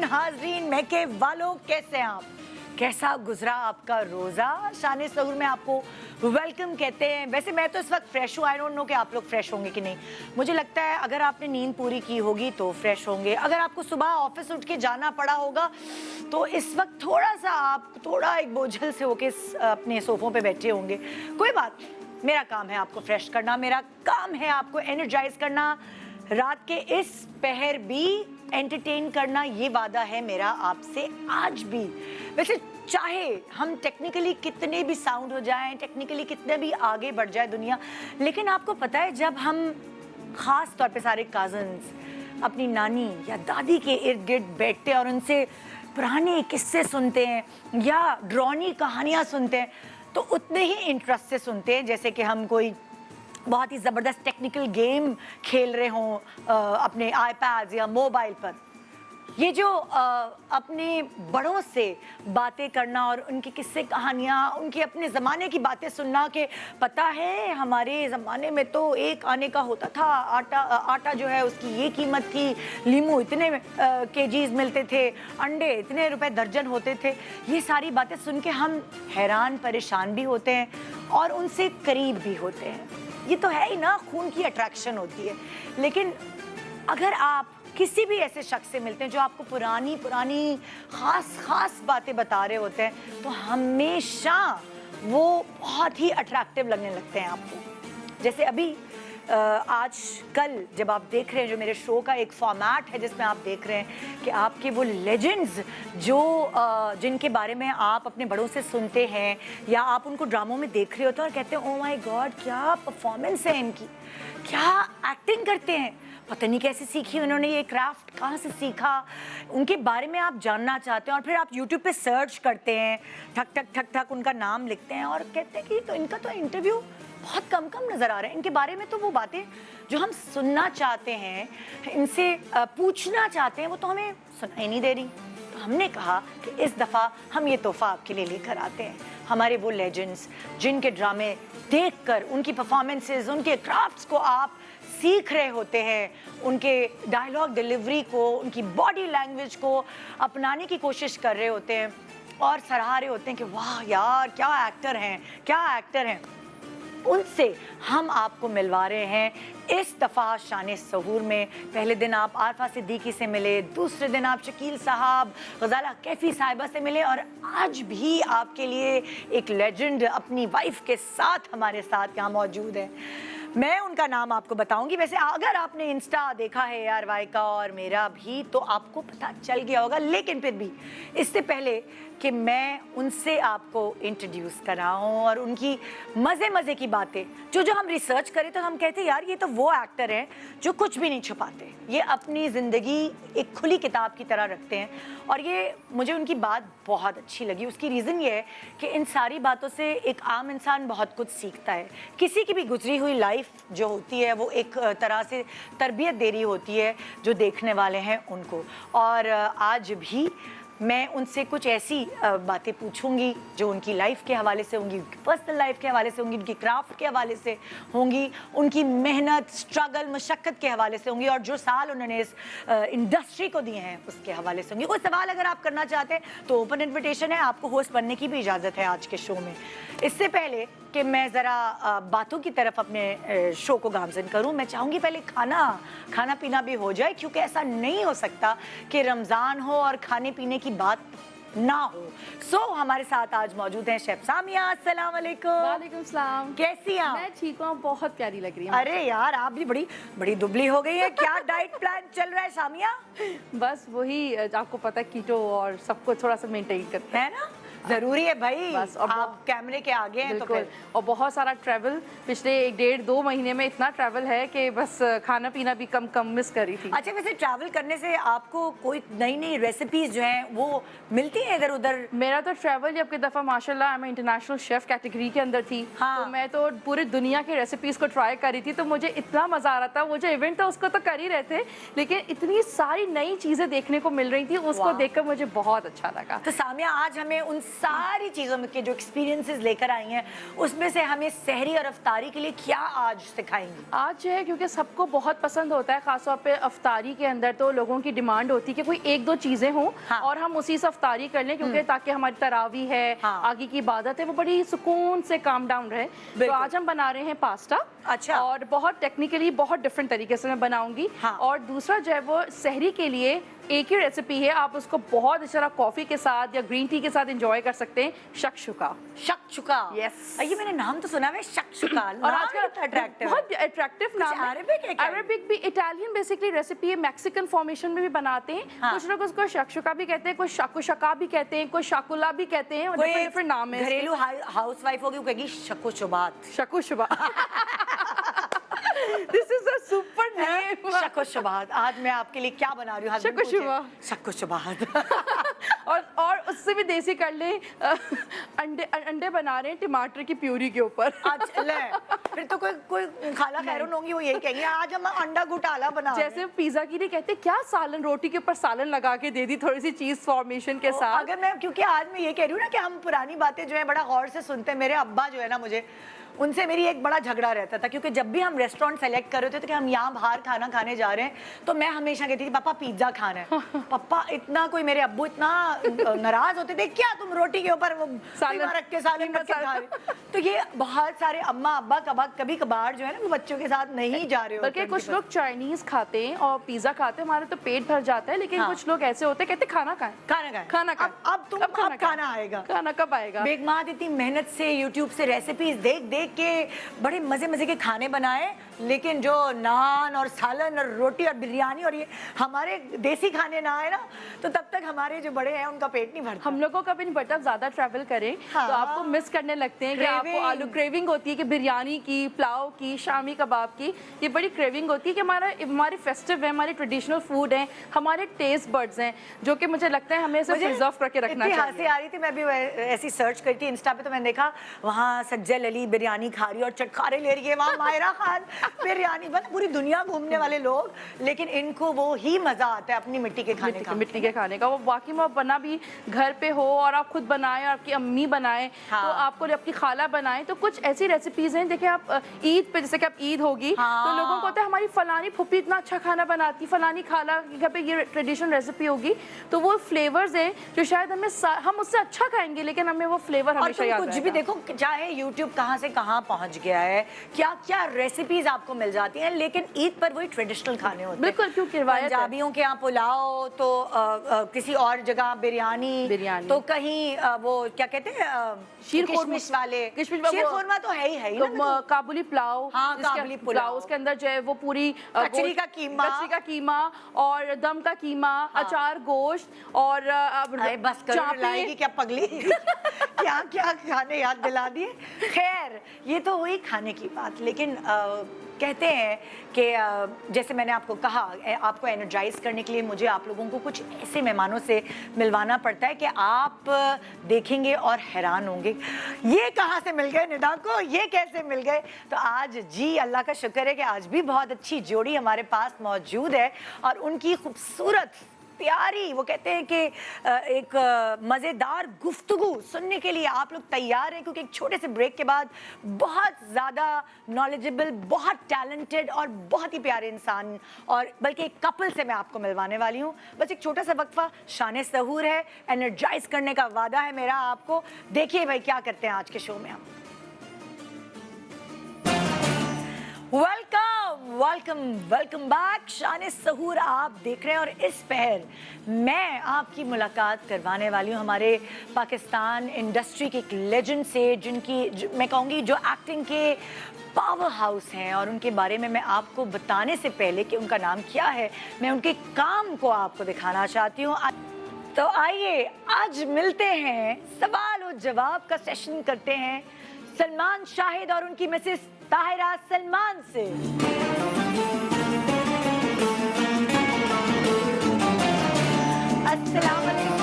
हाजरीन महके वालों, कैसे हैं आप? कैसा गुजरा आपका रोज़ा? शान सहूर में आपको वेलकम कहते हैं। वैसे मैं तो इस वक्त फ्रेश हूँ, आई डोंट नो कि आप लोग फ्रेश होंगे कि नहीं। मुझे लगता है अगर आपने नींद पूरी की होगी तो फ्रेश होंगे। अगर आपको सुबह ऑफिस उठ के जाना पड़ा होगा तो इस वक्त थोड़ा सा आप एक बोझल से होके अपने सोफों पे बैठे होंगे। कोई बात नहीं, मेरा काम है आपको फ्रेश करना, मेरा काम है आपको एनर्जाइज करना, रात के इस पहर भी एंटरटेन करना। ये वादा है मेरा आपसे आज भी। वैसे चाहे हम टेक्निकली कितने भी साउंड हो जाएं, टेक्निकली कितने भी आगे बढ़ जाए दुनिया, लेकिन आपको पता है जब हम ख़ास तौर पे सारे कज़न्स अपनी नानी या दादी के इर्द गिर्द बैठते हैं और उनसे पुराने किस्से सुनते हैं या ड्रानी कहानियाँ सुनते हैं तो उतने ही इंटरेस्ट से सुनते हैं जैसे कि हम कोई बहुत ही ज़बरदस्त टेक्निकल गेम खेल रहे हों अपने आईपैड या मोबाइल पर। ये जो अपने बड़ों से बातें करना और उनकी किस्से कहानियाँ, उनके अपने ज़माने की बातें सुनना कि पता है हमारे ज़माने में तो एक आने का होता था आटा जो है उसकी ये कीमत थी, लीमू इतने केजीज मिलते थे, अंडे इतने रुपए दर्जन होते थे। ये सारी बातें सुन के हम हैरान परेशान भी होते हैं और उनसे करीब भी होते हैं। ये तो है ही ना, खून की अट्रैक्शन होती है। लेकिन अगर आप किसी भी ऐसे शख्स से मिलते हैं जो आपको पुरानी खास बातें बता रहे होते हैं तो हमेशा वो बहुत ही अट्रैक्टिव लगने लगते हैं आपको। जैसे अभी आज कल जब आप देख रहे हैं जो मेरे शो का एक फॉर्मेट है जिसमें आप देख रहे हैं कि आपके वो लेजेंड्स जो जिनके बारे में आप अपने बड़ों से सुनते हैं या आप उनको ड्रामों में देख रहे होते हैं और कहते हैं ओह माय गॉड क्या परफॉर्मेंस है इनकी, क्या एक्टिंग करते हैं, पता नहीं कैसे सीखी उन्होंने ये क्राफ्ट, कहाँ से सीखा, उनके बारे में आप जानना चाहते हैं और फिर आप YouTube पे सर्च करते हैं, ठक ठक ठक ठक उनका नाम लिखते हैं और कहते हैं कि तो इनका तो इंटरव्यू बहुत कम नज़र आ रहा है, इनके बारे में तो वो बातें जो हम सुनना चाहते हैं, इनसे पूछना चाहते हैं वो तो हमें सुनाई नहीं दे रही। तो हमने कहा कि इस दफ़ा हम ये तोहफ़ा आपके लिए लेकर आते हैं, हमारे वो लेजेंड्स जिनके ड्रामे देखकर उनकी परफॉर्मेंसेस, उनके क्राफ्ट्स को आप सीख रहे होते हैं, उनके डायलॉग डिलीवरी को, उनकी बॉडी लैंग्वेज को अपनाने की कोशिश कर रहे होते हैं और सराह रहे होते हैं कि वाह यार क्या एक्टर हैं। उनसे हम आपको मिलवा रहे हैं इस दफ़ा शान सहूर में। पहले दिन आप आरफा सिद्दीकी से मिले, दूसरे दिन आप शकील साहब, गज़ाला कैफ़ी साहिबा से मिले और आज भी आपके लिए एक लेजेंड अपनी वाइफ के साथ हमारे साथ यहाँ मौजूद है। मैं उनका नाम आपको बताऊंगी। वैसे अगर आपने इंस्टा देखा है ARY का और मेरा भी तो आपको पता चल गया होगा, लेकिन फिर भी इससे पहले कि मैं उनसे आपको इंट्रोड्यूस कराऊं और उनकी मज़े की बातें जो हम रिसर्च करें तो हम कहते हैं यार ये तो वो एक्टर हैं जो कुछ भी नहीं छुपाते, ये अपनी ज़िंदगी एक खुली किताब की तरह रखते हैं और ये मुझे उनकी बात बहुत अच्छी लगी। उसकी रीज़न ये है कि इन सारी बातों से एक आम इंसान बहुत कुछ सीखता है। किसी की भी गुजरी हुई लाइफ जो होती है वो एक तरह से तरबियत दे रही होती है जो देखने वाले हैं उनको। और आज भी मैं उनसे कुछ ऐसी बातें पूछूंगी जो उनकी लाइफ के हवाले से होंगी, उनकी पर्सनल लाइफ के हवाले से होंगी, उनकी क्राफ्ट के हवाले से होंगी, उनकी मेहनत, स्ट्रगल, मशक्क़त के हवाले से होंगी और जो साल उन्होंने इस इंडस्ट्री को दिए हैं उसके हवाले से होंगी। कोई सवाल अगर आप करना चाहते हैं तो ओपन इन्विटेशन है, आपको होस्ट बनने की भी इजाज़त है आज के शो में। इससे पहले कि मैं ज़रा बातों की तरफ अपने शो को गामज़न करूं, मैं चाहूँगी पहले खाना पीना भी हो जाए, क्योंकि ऐसा नहीं हो सकता कि रमज़ान हो और खाने पीने की बात ना हो। हमारे साथ आज मौजूद हैं शेफ सामिया। अस्सलाम वालेकुम। वालेकुम सलाम। कैसी हैं आप? मैं ठीक हूँ, बहुत प्यारी लग रही हूँ। अरे यार आप भी बड़ी दुबली हो गई है, क्या डाइट प्लान चल रहा है सामिया? बस वही आपको पता है, कीटो और सबको थोड़ा सा मेंटेन करते है ना, जरूरी है भाई। बस और आप कैमरे के आगे हैं तो फिर और बहुत सारा ट्रैवल, पिछले 1.5-2 महीने में इतना ट्रैवल है कि बस खाना पीना भी कम मिस कर रही थी। अच्छा, वैसे ट्रैवल करने से आपको कोई नई रेसिपीज जो हैं वो मिलती हैं इधर उधर? मेरा तो ट्रैवल ही अब की दफ़ा माशाल्लाह मैं इंटरनेशनल शेफ कैटेगरी के अंदर थी। हाँ। तो मैं तो पूरी दुनिया की रेसिपीज को ट्राई कर रही थी, तो मुझे इतना मज़ा आ रहा था। वो जो इवेंट था उसको तो कर ही रहे थे, लेकिन इतनी सारी नई चीज़ें देखने को मिल रही थी, उसको देखकर मुझे बहुत अच्छा लगा। तो सामिया आज हमें उन सारी चीज़ों में के जो एक्सपीरियंसेस लेकर आई हैं उसमें से हमें सहरी और अफ्तारी के लिए क्या आज सिखाएंगी? आज जो है क्योंकि सबको बहुत पसंद होता है, खासतौर पे अफ्तारी के अंदर तो लोगों की डिमांड होती है कि कोई एक दो चीज़ें हों हाँ। और हम उसी से अफ्तारी कर लें, क्योंकि ताकि हमारी तरावी है, हाँ। आगे की इबादत है, वो बड़ी सुकून से काम डाउन रहे। तो बिल्कुल। आज हम बना रहे हैं पास्ता। अच्छा। और बहुत टेक्निकली बहुत डिफरेंट तरीके से मैं बनाऊंगी। हाँ। और दूसरा जो है वो सहरी के लिए एक ही रेसिपी है, आप उसको बहुत अच्छा कॉफ़ी के साथ या ग्रीन टी के साथ एंजॉय कर सकते हैं, शक्शुका। शक्शुका। Yes। ये मैंने नाम तो सुना है शक्शुका। और आजकल अट्रैक्टिव बहुत अट्रैक्टिव नाम है। अरेबिक है क्या? अरेबिक भी, इटालियन बेसिकली रेसिपी है, मैक्सिकन फॉर्मेशन में भी बनाते हैं। हाँ। कुछ लोग उसको शक्शुका भी कहते हैं, कोई शाकुशका भी कहते हैं, कोई शाकुला भी कहते हैं, और कोई डिफरेंट नाम है। घरेलू हाउसवाइफ होगी वो कहेगी शकुशुबात। शकुशबा। This is a super name. शकुशुबात। आज मैं आपके लिए क्या बना रही हूँ? शकुशुबात। और उससे भी देसी कर ले, अंडे बना रहे हैं टमाटर की प्यूरी के ऊपर। आज ले फिर तो कोई खाला खैरून होंगी, वो यही कहेंगे आज हम अंडा घोटाला बना रहे हैं। जैसे पिज्जा की नहीं कहते क्या, सालन, रोटी के ऊपर सालन लगा के दे दी थोड़ी सी चीज फॉर्मेशन के साथ। अगर मैं, क्योंकि आज मैं ये कह रही हूँ ना कि हम पुरानी बातें जो है बड़ा गौर से सुनते हैं। मेरे अब्बा जो है ना, मुझे उनसे मेरी एक बड़ा झगड़ा रहता था, क्योंकि जब भी हम रेस्टोरेंट सेलेक्ट कर रहे थे कि हम यहाँ बाहर खाना खाने जा रहे हैं, तो मैं हमेशा कहती थी पापा पिज्जा खाना है। पापा इतना, कोई मेरे अब्बू इतना नाराज होते थे, क्या तुम रोटी के ऊपर वो सालन रख के खा रहे। तो ये बहुत सारे अम्मा अब्बा कभी कभार जो है ना वो बच्चों के साथ नहीं जा रहे होते। बल्कि कुछ लोग चाइनीज खाते हैं और पिज्जा खाते हैं, हमारे तो पेट भर जाता है, लेकिन कुछ लोग ऐसे होते हैं कहते खाना खाएं, खाना खाएं। अब खाना आएगा, खाना कब आएगा? बेगमात इतनी मेहनत से यूट्यूब से रेसिपीज देख देख के बड़े मजे के खाने बनाए, लेकिन जो नान और सालन और रोटी और बिरयानी और ये हमारे देसी खाने ना आए ना, तो तब तक हमारे जो बड़े हैं उनका पेट नहीं भरता। हम लोगों का भी नहीं भरता। ज्यादा ट्रैवल करें हाँ। तो आपको मिस करने लगते हैं कि आपको आलू क्रेविंग होती है कि बिरयानी की, पुलाव की, शामी कबाब की, ये बड़ी क्रेविंग होती है कि हमारे फेस्टिव है, हमारे ट्रेडिशनल फूड है, हमारे टेस्ट बर्ड्स हैं, जो कि मुझे लगता है हमें इसे प्रिजर्व करके रखना चाहिए। हंसी आ रही थी, मैं भी ऐसी सर्च करी थी इंस्टा पे, तो मैंने देखा वहाँ सज्जल अली बिरयानी खा रही और चटखारे ले रही है, वहाँ मायरा खान बिरयानी, बस पूरी दुनिया घूमने वाले लोग, लेकिन इनको वो ही मजा आता है अपनी मिट्टी के खाने का। मिट्टी के खाने का वो वाकई में बना भी घर पे हो और आप खुद बनाएं और आपकी अम्मी बनाएं, हाँ। तो आपको अपनी खाला बनाएं, तो कुछ ऐसी रेसिपीज हैं। देखिए आप ईद पे, जैसे कि आप ईद होगी, हाँ। तो लोगों को होता है हमारी फलानी फुप्पी इतना अच्छा खाना बनाती, फलानी खाला के घर पे ये ट्रेडिशनल रेसिपी होगी, तो वो फ्लेवर्स हैं जो शायद हम उससे अच्छा खाएंगे, लेकिन हमें वो फ्लेवर हमेशा याद कुछ भी देखो, चाहे यूट्यूब कहाँ से कहाँ पहुँच गया है, क्या क्या रेसिपीज आपको मिल जाती हैं, लेकिन ईद पर वही ट्रेडिशनल खाने होते हैं। बिल्कुल, क्योंकि पंजाबियों के यहाँ पुलाव, तो किसी और जगह बिरयानी, तो कहीं वो क्या कहते हैं शीर किशमिश वाले, शीर खुरमा तो है ही तो ना, काबुली पुलाव। हाँ, काबुली पुलाव, उसके अंदर जो है वो पूरी कचरी का कीमा और दम का कीमा, अचार गोश्त और बस करो, लाएगी क्या पगली। क्या क्या खाने याद दिला दिए। खैर, ये तो हुई खाने की बात, लेकिन कहते हैं कि जैसे मैंने आपको कहा, आपको एनर्जाइज करने के लिए मुझे आप लोगों को कुछ ऐसे मेहमानों से मिलवाना पड़ता है कि आप देखेंगे और हैरान होंगे, ये कहाँ से मिल गए निदा को, ये कैसे मिल गए। तो आज जी अल्लाह का शुक्र है कि आज भी बहुत अच्छी जोड़ी हमारे पास मौजूद है, और उनकी खूबसूरत प्यारी, वो कहते हैं कि एक मज़ेदार गुफ्तगू सुनने के लिए आप लोग तैयार हैं, क्योंकि एक छोटे से ब्रेक के बाद बहुत ज़्यादा नॉलेजेबल, बहुत टैलेंटेड और बहुत ही प्यारे इंसान, और बल्कि एक कपल से मैं आपको मिलवाने वाली हूँ। बस एक छोटा सा वक्फा, शान सहूर है, एनर्जाइज करने का वादा है मेरा आपको। देखिए भाई क्या करते हैं आज के शो में हम। वेलकम बैक, शान सहूर आप देख रहे हैं, और इस पहर मैं आपकी मुलाकात करवाने वाली हूँ हमारे पाकिस्तान इंडस्ट्री के एक लेजेंड से, जिनकी मैं कहूँगी जो एक्टिंग के पावर हाउस हैं, और उनके बारे में मैं आपको बताने से पहले कि उनका नाम क्या है, मैं उनके काम को आपको दिखाना चाहती हूँ। तो आइए आज मिलते हैं, सवाल और जवाब का सेशन करते हैं सलमान शाहिद और उनकी मिसेस ताहिरा सलमान से। अस्सलाम वालेकुम।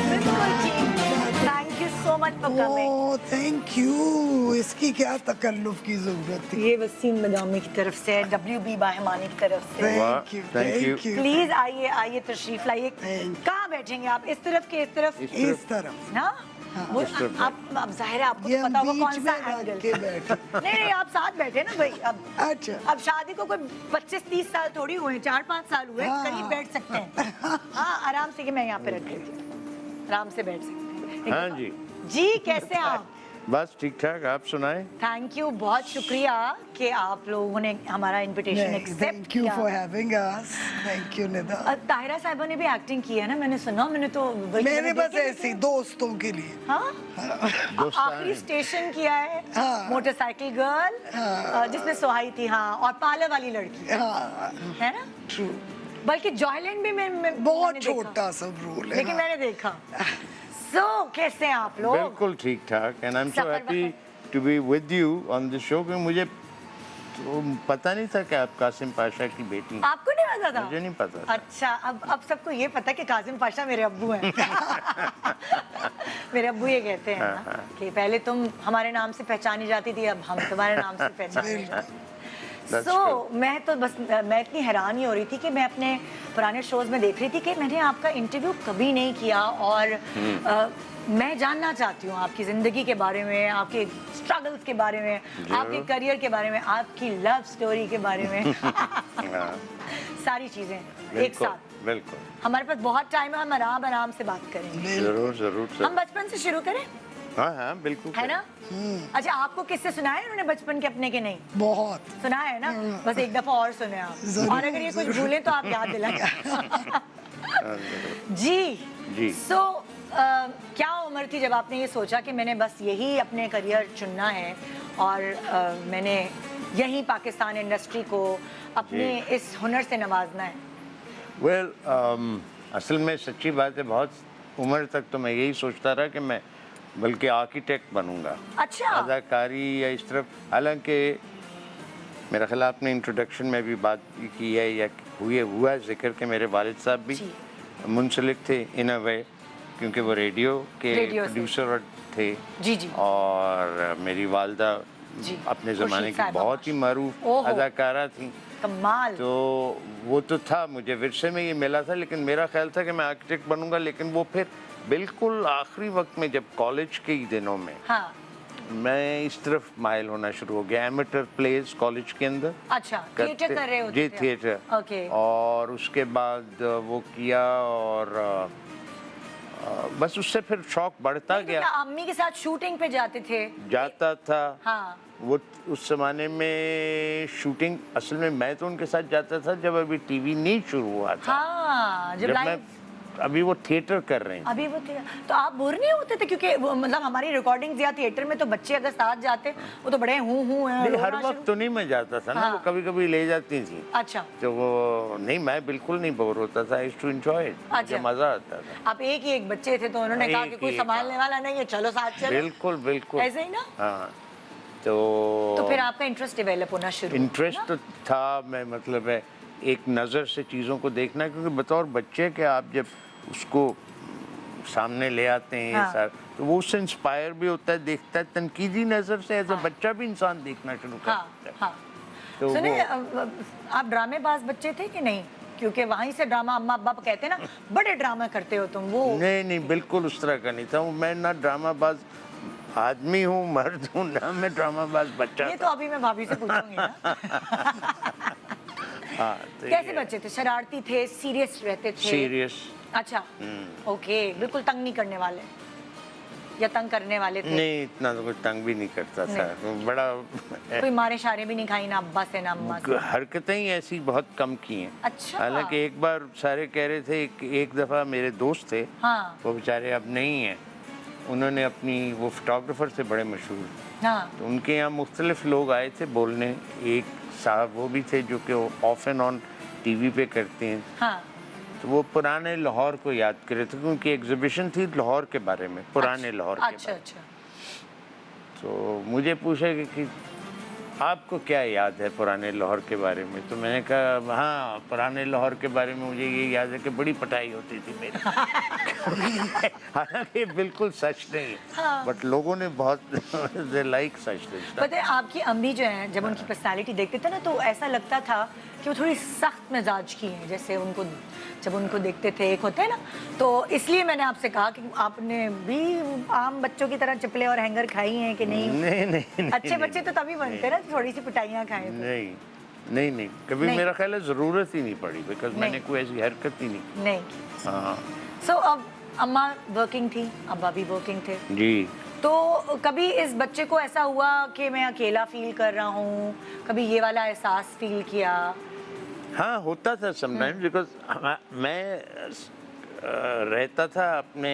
बिल्कुल ठीक। Thank you so much for coming. Thank you. इसकी क्या तकल्लुफ की जरूरत थी। ये वसीम नगामी की तरफ से, WB बाहमानी की तरफ से। Thank you, thank you. Thank you. Please आइए आइए, तशरीफ लाइए। Thank कहाँ बैठेंगे आप? इस तरफ के इस तरफ? इस तरफ ना वो इस तरफ आप जाहिर है आपको ये तो हम पता होगा बीच कौन सा में रख एंगल। के बैठे। नहीं आप साथ बैठे ना भाई। अब अच्छा। अब शादी को कोई 25-30 साल थोड़ी हुए, 4-5 साल हुए, हाँ। करीब बैठ सकते हैं। हाँ आराम से, कि मैं यहाँ पे रख देती हूँ, आराम से बैठ सकते हैं। हाँ जी। जी कैसे हैं आप? बस ठीक ठाक, आप सुनाएं। थैंक यू, बहुत शुक्रिया कि आप लोगों ने हमारा इनविटेशन एक्सेप्ट थैंक यू किया। For having us. Thank you Nida. Tahira साहिबा ने भी एक्टिंग की है ना, मैंने सुना। मैंने तो बल्कि मैंने बस देखी ऐसे ही दोस्तों के लिए। हाँ दोस्ताना आखिरी स्टेशन किया है, हाँ। मोटरसाइकिल गर्ल, जिसमें सुहाई थी, हाँ, और पार्लर वाली लड़की हाँ, है ना। ट्रू। बल्कि जॉयलैंड भी मैं बहुत मैंने देखा। छोटा सा रोल है। लेकिन मैंने देखा। सो कैसे हैं आप लोग? बिल्कुल ठीक ठाक, and I am so super happy to be with you on this show, क्योंकि मुझे तो पता नहीं था कि आप कासिम पाशा की बेटी हैं। आपको नहीं पता था? मुझे नहीं पता था। अच्छा, अब सबको ये पता है कि कासिम पाशा मेरे अब्बू हैं। मेरे अब्बू ये कहते हैं ना कि पहले तुम हमारे नाम से पहचानी जाती थी, अब हम तुम्हारे नाम से पहचाने जाते हैं। That's so true. मैं तो बस मैं इतनी हैरान ही हो रही थी कि मैं अपने पुराने शोज में देख रही थी कि मैंने आपका इंटरव्यू कभी नहीं किया, और मैं जानना चाहती हूँ आपकी ज़िंदगी के बारे में, आपके स्ट्रगल्स के बारे में, आपके करियर के बारे में, आपकी लव स्टोरी के बारे में। हाँ, सारी चीज़ें एक बिल्कुल साथ। बिल्कुल, हमारे पास बहुत टाइम है, हम आराम आराम से बात करेंगे। जरूर जरूर हम सर। बचपन से शुरू करें, हाँ हाँ बिल्कुल है ना? अच्छा, आपको किससे सुना है उन्होंने बचपन के अपने के? नहीं बहुत। सुना है ना, बस एक दफा और सुने आप, जरूर, और अगर ये कुछ भूलें तो आप याद दिलाएं। हाँ, जरूर। जी जी। सो क्या उम्र थी जब आपने ये सोचा कि मैंने बस यही अपने करियर चुनना है, और मैंने यही पाकिस्तान इंडस्ट्री को अपने इस हुनर से नवाजना है? वेल असल में सच्ची बात है, बहुत उम्र तक तो मैं यही सोचता रहा कि मैं बल्कि आर्किटेक्ट बनूंगा। अच्छा। अदाकारी या इस तरफ, हालांकि मेरा ख्याल आपने इंट्रोडक्शन में भी बात की है या हुआ है जिक्र कि मेरे वालिद साहब भी जी। मुंसलिक थे इन अ वे, क्योंकि वो रेडियो के रेडियो से। प्रोड्यूसर थे। जी जी। और मेरी वालदा जी, अपने ज़माने खुर्शीद की साहिबा बहुत ही मरूफ ओहो। अदाकारा थी। कमाल। तो वो तो था, मुझे विरसे में ये मिला था, लेकिन मेरा ख्याल था कि मैं आर्किटेक्ट बनूंगा। लेकिन वो फिर बिल्कुल आखिरी वक्त में, जब कॉलेज के ही दिनों में, हाँ। मैं इस तरफ माइल होना शुरू हो गया। एमेटर प्लेस कॉलेज के अंदर अच्छा, थिएटर कर रहे होते जी, थे आप? थिएटर। ओके। और उसके बाद वो किया, और बस उससे फिर शौक बढ़ता नहीं, तो क्या गया। अम्मी के साथ शूटिंग पे जाते थे? जाता था। हाँ। वो उस जमाने में शूटिंग, असल में मैं तो उनके साथ जाता था जब अभी टीवी नहीं शुरू हुआ था। हाँ, जब जब मैं, लाइव अभी वो थिएटर कर रहे हैं। अभी वो तो आप बोर नहीं होते थे? क्योंकि वो मतलब हमारी रिकॉर्डिंग या थिएटर में तो बच्चे अगर साथ जाते वो तो बड़े हूँ नहीं, हर वक्त तो नहीं मैं जाता था ना, हाँ। वो कभी कभी ले जाती थी। अच्छा। तो वो नहीं, मैं बिल्कुल नहीं बोर होता था। आई टू एंजॉय इट, मुझे अच्छा। मजा आता था। आप एक ही एक बच्चे थे तो उन्होंने कहा एक कि कोई ही एक, संभालने वाला नहीं है, चलो साथ चलो। बिल्कुल बिल्कुल ऐसे ही ना? हाँ। तो फिर आपका इंटरेस्ट डेवलप होना शुरू हुआ, इंटरेस्ट ना? तो था, मैं मतलब है एक नज़र से चीज़ों को देखना, क्योंकि बतौर बच्चे के आप जब उसको सामने ले आते हैं हाँ। सर, तो वो उससे इंस्पायर भी होता है, देखता है तनकीदी नज़र से। एज अ बच्चा भी इंसान देखना शुरू कर हाँ देता है। हाँ। तो सुने, वो आप ड्रामेबाज बच्चे थे कि नहीं? क्योंकि वहीं से ड्रामा, अम्मा अब्बा कहते हैं ना बड़े ड्रामा करते हो तुम। वो नहीं नहीं, बिल्कुल उस तरह का नहीं था। मैं ना ड्रामाबाज आदमी हूँ, मर्द हूँ, ना मैं ड्रामाबाज बच्चा ये था। तो अभी मैं भाभी से पूछूंगी ना। हाँ, तो कैसे ये बच्चे थे? शरारती थे? सीरियस रहते थे? सीरियस। अच्छा, ओके, बिल्कुल तंग नहीं करने वाले या तंग करने वाले थे? नहीं, इतना तो कुछ तंग भी नहीं करता था। बड़ा कोई मारे शारे भी नहीं खाई ना अब्बा से ना अम्मा से? हरकतें ही ऐसी बहुत कम की हैं। अच्छा। हालांकि एक बार सारे कह रहे थे, एक दफ़ा मेरे दोस्त थे, हाँ वो बेचारे अब नहीं हैं, उन्होंने अपनी, वो फोटोग्राफर से बड़े मशहूर, हाँ। तो उनके यहाँ मुख्तलिफ लोग आए थे बोलने। एक साहब वो भी थे जो कि ऑफ एंड ऑन टीवी पे करते हैं। हाँ। तो वो पुराने लाहौर को याद कर रहे थे, क्योंकि एग्जीबिशन थी लाहौर के बारे में, पुराने लाहौर के अच्छा बारे में। अच्छा। तो मुझे पूछा कि आपको क्या याद है पुराने लाहौर के बारे में? तो मैंने कहा हाँ, पुराने लाहौर के बारे में मुझे ये याद है कि बड़ी पिटाई होती थी मेरी। हालांकि बिल्कुल सच नहीं है, बट लोगों ने बहुत दे लाइक सच दिस। पता है आपकी अम्मी जो है, जब उनकी पर्सनालिटी देखते थे ना तो ऐसा लगता था कि वो थोड़ी सख्त मिजाज की हैं, जैसे उनको जब उनको देखते थे एक होते हैं ना, तो इसलिए मैंने आपसे कहा कि आपने भी आम बच्चों की तरह चपले और हैंगर खाई हैं कि नहीं? नहीं अच्छे बच्चे तो तभी बनते हैं ना, थोड़ी सी पिटाइयाँ खाएं तो। नहीं कभी नहीं। मेरा ख्याल है ज़रूरत ही नहीं पड़ी, बिकॉज नहीं। मैंने कोई ऐसी हरकत ही नहीं की। नहीं। हाँ सो अब अम्मा वर्किंग थी, अब्बा भी वर्किंग थे, जी। तो कभी इस बच्चे को ऐसा हुआ कि मैं अकेला फील कर रहा हूँ, कभी ये वाला एहसास फील किया? हाँ होता था समटाइम्स, बिकॉज मैं रहता था अपने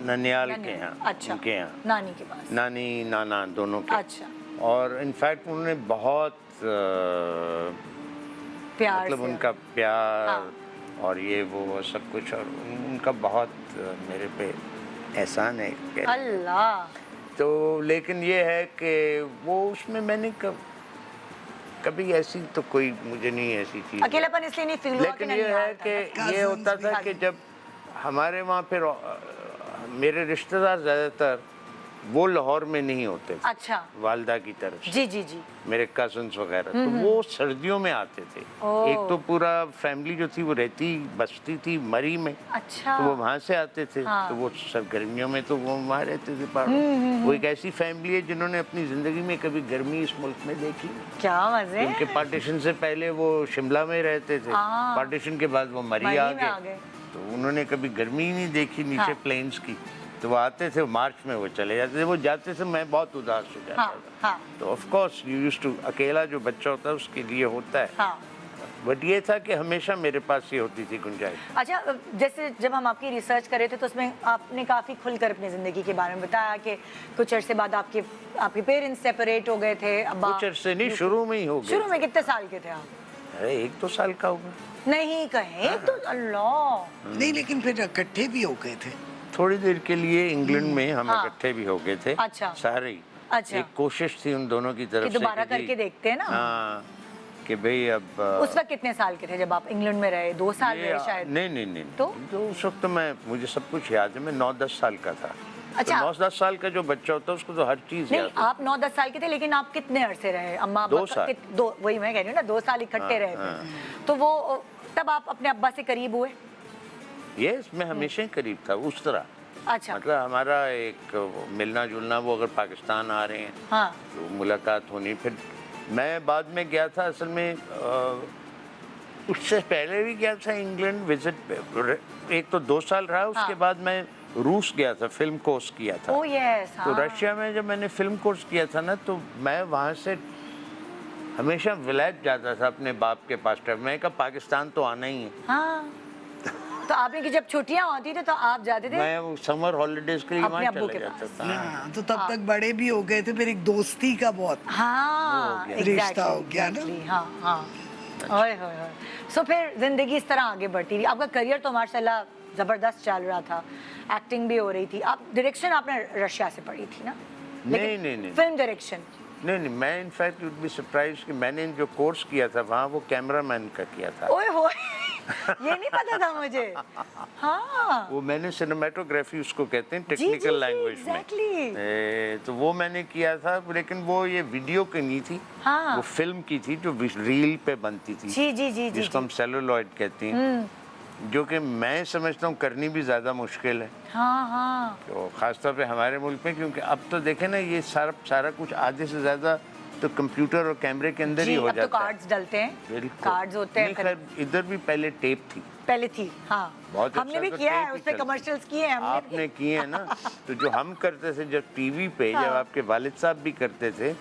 ननियाल के यहाँ, अच्छा, उनके यहाँ, नानी के पास। नानी नाना दोनों के। अच्छा। और इनफैक्ट उन्होंने बहुत प्यार मतलब से। उनका प्यार हाँ। और ये वो सब कुछ, और उनका बहुत मेरे पे एहसान है कि- अल्लाह। तो लेकिन ये है कि वो उसमें मैंने कभी ऐसी तो कोई मुझे नहीं ऐसी चीज, अकेलापन इसलिए नहीं फील हुआ लेकिन कि ये ननिहाल है था कि ना? ये होता था कि जब हमारे वहाँ फिर मेरे रिश्तेदार ज़्यादातर वो लाहौर में नहीं होते थे, अच्छा। वालदा की तरफ से, जी जी जी। मेरे कजन्स वगैरह, तो वो सर्दियों में आते थे। ओह। एक तो पूरा फैमिली जो थी वो रहती बसती थी मरी में, अच्छा। तो वो वहाँ से आते थे। हाँ। तो वो सब गर्मियों में तो वो वहाँ रहते थे पहाड़ों। वो एक ऐसी फैमिली है जिन्होंने अपनी ज़िंदगी में कभी गर्मी इस मुल्क में देखी नहीं। क्या मजे। उनके पार्टीशन से पहले वो शिमला में रहते थे, हाँ। पार्टीशन के बाद वो मरी मरी आ में आ गए, गए। तो उन्होंने कभी गर्मी ही नहीं देखी नीचे हाँ। प्लेन्स की। तो वो आते थे, मार्च में वो चले जाते थे। वो जाते थे मैं बहुत उदास हो जाता हाँ, था। हाँ। तो of course you used to, अकेला जो बच्चा होता है उसके लिए होता है। हाँ। बट ये था कि हमेशा मेरे पास ये होती थी गुंजाइश। अच्छा, जैसे जब हम आपकी रिसर्च कर रहे थे तो उसमें आपने काफ़ी खुलकर अपनी ज़िंदगी के बारे में बताया कि कुछ अरसे बाद आपके पेरेंट्स सेपरेट हो गए थे। अब्बा कुछ अरसे नहीं, शुरू में ही हो गए। शुरू में कितने साल के थे आप? अरे 1-2 साल का होगा। नहीं कहे तो अल्लाह। नहीं, लेकिन फिर इकट्ठे भी हो गए थे। थोड़ी देर के लिए इंग्लैंड में हम हाँ। इकट्ठे भी हो गए थे। अच्छा। सारे ही। अच्छा। एक कोशिश थी उन दोनों की तरफ कि से दोबारा जी, करके देखते हैं ना। हाँ, कि भाई अब उस वक्त कितने साल के थे जब आप इंग्लैंड में रहे? 2 साल ये रहे शायद। नहीं तो? उस वक्त तो मुझे सब कुछ याद है, मैं 9-10 साल का था। अच्छा। तो 9-10 साल का जो बच्चा होता है उसको तो हर चीज नहीं, याद है। आप 9-10 साल के थे, लेकिन आप कितने अरसे रहे? अम्मा 2 साल। वही मैं कह रही हूँ ना, 2 साल इकट्ठे हाँ, रहे हाँ। थे। तो वो तब आप अपने अब्बा से करीब हुए? यस, मैं हमेशा ही करीब था उस तरह। अच्छा। मतलब हमारा एक मिलना जुलना, वो अगर पाकिस्तान आ रहे हैं हाँ। तो मुलाकात होनी। फिर मैं बाद में गया था, असल में उससे पहले भी गया था इंग्लैंड विजिट। एक तो 2 साल रहा, उसके हाँ। बाद मैं रूस गया था, फिल्म कोर्स किया था। Oh yes. तो हाँ। रशिया में जब मैंने फिल्म कोर्स किया था ना, तो मैं वहाँ से हमेशा विलायत जाता था अपने बाप के पास। मैं कहा पाकिस्तान तो आना ही है। हाँ। तो आपने कि जब छुट्टियां होती थी तो आप जाते थे? मैं समर हॉलीडेज के लिए अपने वहाँ अब्बू चले के जाता पास। था। हाँ, तो तब तक बड़े भी हो गए थे, फिर एक दोस्ती का बहुत हाँ, गया। रिश्ता हो गया ना। exactly, हाँ हाँ। ओए होए होए। सो फिर जिंदगी इस तरह आगे बढ़ती रही। आपका करियर तो माशाल्लाह जबरदस्त चल रहा था, एक्टिंग भी हो रही थी। आप डायरेक्शन आपने रशिया से पढ़ी थी ना? नहीं। Film direction. नहीं, मैं in fact you would be surprise कि मैंने जो कोर्स किया था वहाँ वो कैमरामैन का किया था। ओए होए, ये नहीं पता था मुझे। हाँ। वो मैंने सिनेमेटोग्राफी उसको कहते हैं जी, टेक्निकल जी, लैंग्वेज exactly। में। तो वो मैंने किया था, लेकिन वो ये वीडियो की नहीं थी। हाँ। वो फिल्म की थी जो रील पे बनती थी, जी जी जी जी। जिसको हम सेलुलॉइड कहते हैं, जो कि मैं समझता हूँ करनी भी ज़्यादा मुश्किल है। हाँ हाँ। तो ख़ासतौर पे हमारे मुल्क में, क्योंकि अब तो देखें ना, ये सारा कुछ आधे से ज़्यादा तो कंप्यूटर और कैमरे के अंदर ही जी, हो अब तो जाता है। कार्ड्स डलते हैं। बिल्कुल। कार्ड्स होते हैं नहीं, फिर। खैर इधर भी पहले टेप थी। पहले थी, हाँ। बहुत हमने अच्छा भी तो किया है, टेप ही उस पे चलती। कमर्शियल्स किए हैं हमने भी। आपने किए हैं ना। तो जो हम करते थे जब टीवी पे, जब हाँ। आपके वालिद साहब भी करते थे,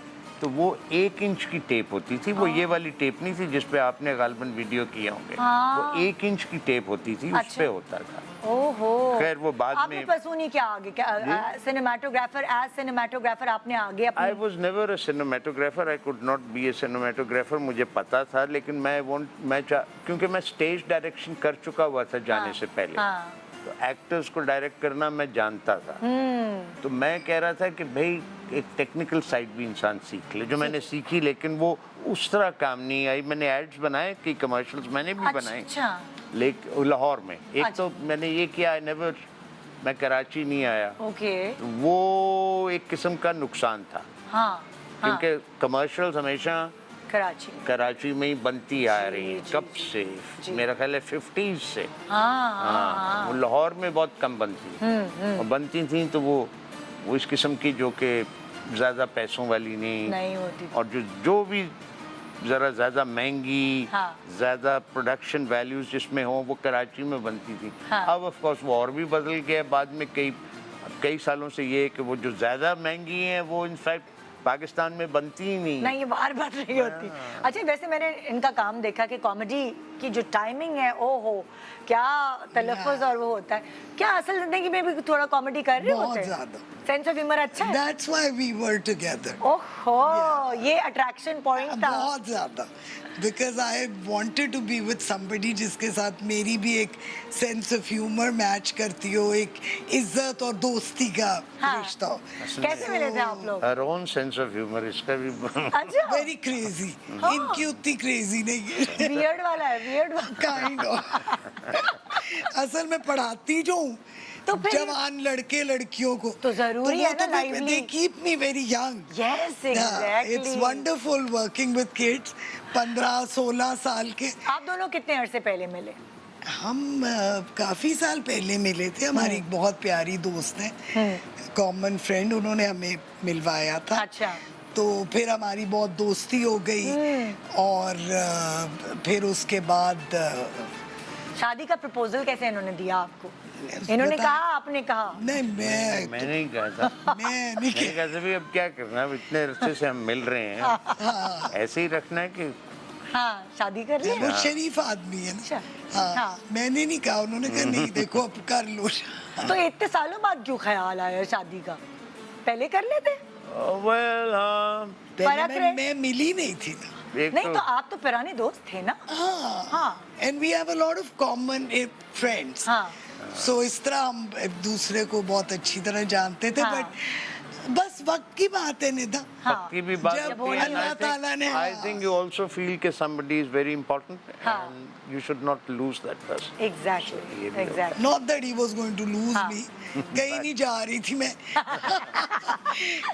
तो वो 1 इंच की टेप होती थी। वो ये वाली टेप नहीं थी जिसपे आपने गालबन वीडियो किए होंगे। हाँ। वो 1 इंच की टेप होती थी, उस अच्छा। पे होता था। ओहो। खैर वो बाद आपने में पसूनी क्या आगे सिनेमाटोग्राफर, एज सिनेमाटोग्राफर आपने आगे अपने I was never a cinematographer, I could not be A cinematographer. मुझे पता था, लेकिन क्योंकि मैं स्टेज डायरेक्शन कर चुका हुआ था जाने हाँ, से पहले। हाँ। तो एक्टर्स को डायरेक्ट करना मैं जानता था। तो मैं कह रहा था कि भाई एक टेक्निकल साइड भी इंसान सीख ले, जो मैंने सीखी, लेकिन वो उस तरह काम नहीं आई। मैंने एड्स बनाए, कई कमर्शियल्स मैंने भी बनाए, अच्छा लेकिन लाहौर में एक अच्छा। तो मैंने ये किया, नेवर, मैं कराची नहीं आया, ओके तो वो एक किस्म का नुकसान था, हाँ हाँ क्योंकि कमर्शियल्स हमेशा कराची में कराची में ही बनती आ रही जी, हैं। जी, कब जी, से? जी। मेरा ख्याल है 50s से। हाँ हाँ, वो लाहौर में बहुत कम बनती और बनती थी तो वो इस किस्म की जो कि ज़्यादा पैसों वाली नहीं होती थी। और जो भी ज़रा ज़्यादा महंगी, हाँ। ज़्यादा प्रोडक्शन वैल्यूज जिसमें हो, वो कराची में बनती थी। हाँ। अब ऑफ कोर्स वो और भी बदल गया बाद में, कई सालों से ये है कि वो जो ज़्यादा महंगी हैं वो इनफैक्ट पाकिस्तान में बनती ही नहीं। नहीं, ये बाहर बन रही होती। अच्छा, वैसे मैंने इनका काम देखा कि कॉमेडी की जो टाइमिंग है, ओ हो क्या तलफ़्फ़ुज़ और वो होता है। क्या असल जिंदगी में भी थोड़ा कॉमेडी कर रहे बहुत होते हैं? ज्यादा। सेंस ऑफ ह्यूमर अच्छा है? That's why we were together. ओहो, ये अट्रैक्शन पॉइंट था। बहुत ज्यादा, because I wanted to be with somebody जिसके साथ मेरी भी एक सेंस ऑफ ह्यूमर मैच करती हो, एक इज्जत और दोस्ती का हाँ। रिश्ता हो। कैसे मिले थे आप लोग? Her own sense of humor, इसका भी अच्छा, वेरी क्रेजी, इनकी उतनी क्रेजी नहीं है। वियर्ड वाला है, वियर्ड वाला। काइंड ऑफ असल में पढ़ाती जो हूँ तो फिर- जवान लड़के लड़कियों को, तो जरूरी है ना, lively। They keep me very young. Yes it's exactly. Wonderful working with kids 15-16 साल के। आप दोनों कितने अरसे पहले मिले? हम काफी साल पहले मिले थे। हमारी एक बहुत प्यारी दोस्त है, कॉमन फ्रेंड, उन्होंने हमें मिलवाया था। अच्छा, तो फिर हमारी बहुत दोस्ती हो गई और फिर उसके बाद शादी का प्रपोजल कैसे इन्होंने दिया आपको? इन्होंने बता- कहा, आपने कहा? नहीं मैं नहीं कहा था। मैं नहीं मैंने कह- कहा था भाई अब क्या करना है, अब इतने अरसे से हम मिल रहे हैं, ऐसे ही रखना है कि हाँ, शादी कर ली? वो शरीफ आदमी है अच्छा, ना। हाँ, हाँ। मैंने नहीं कहा, उन्होंने कहा नहीं देखो अब कर लो। तो इतने सालों बाद क्यों ख्याल आया शादी का? पहले कर लेते? वेल हाँ, फर्क पहले रहे? मैं मिली नहीं थी ना। एक नहीं तो आप तो पुराने दोस्त थे ना? हाँ, हाँ। And we have a lot of common friends. हाँ। सो इस तरह हम एक दूसरे को बहुत अच्छी तरह जानते थे, हाँ। बट बस वक्त की बात है निधा। हाँ। की भी बात जब होती है, अल्लाह ताला ने- I think you also feel कि somebody is very important हाँ। and you should not lose that person. Exactly, ये भी exactly. Not that he was going to lose हाँ। मी, कहीं नहीं जा रही थी मैं।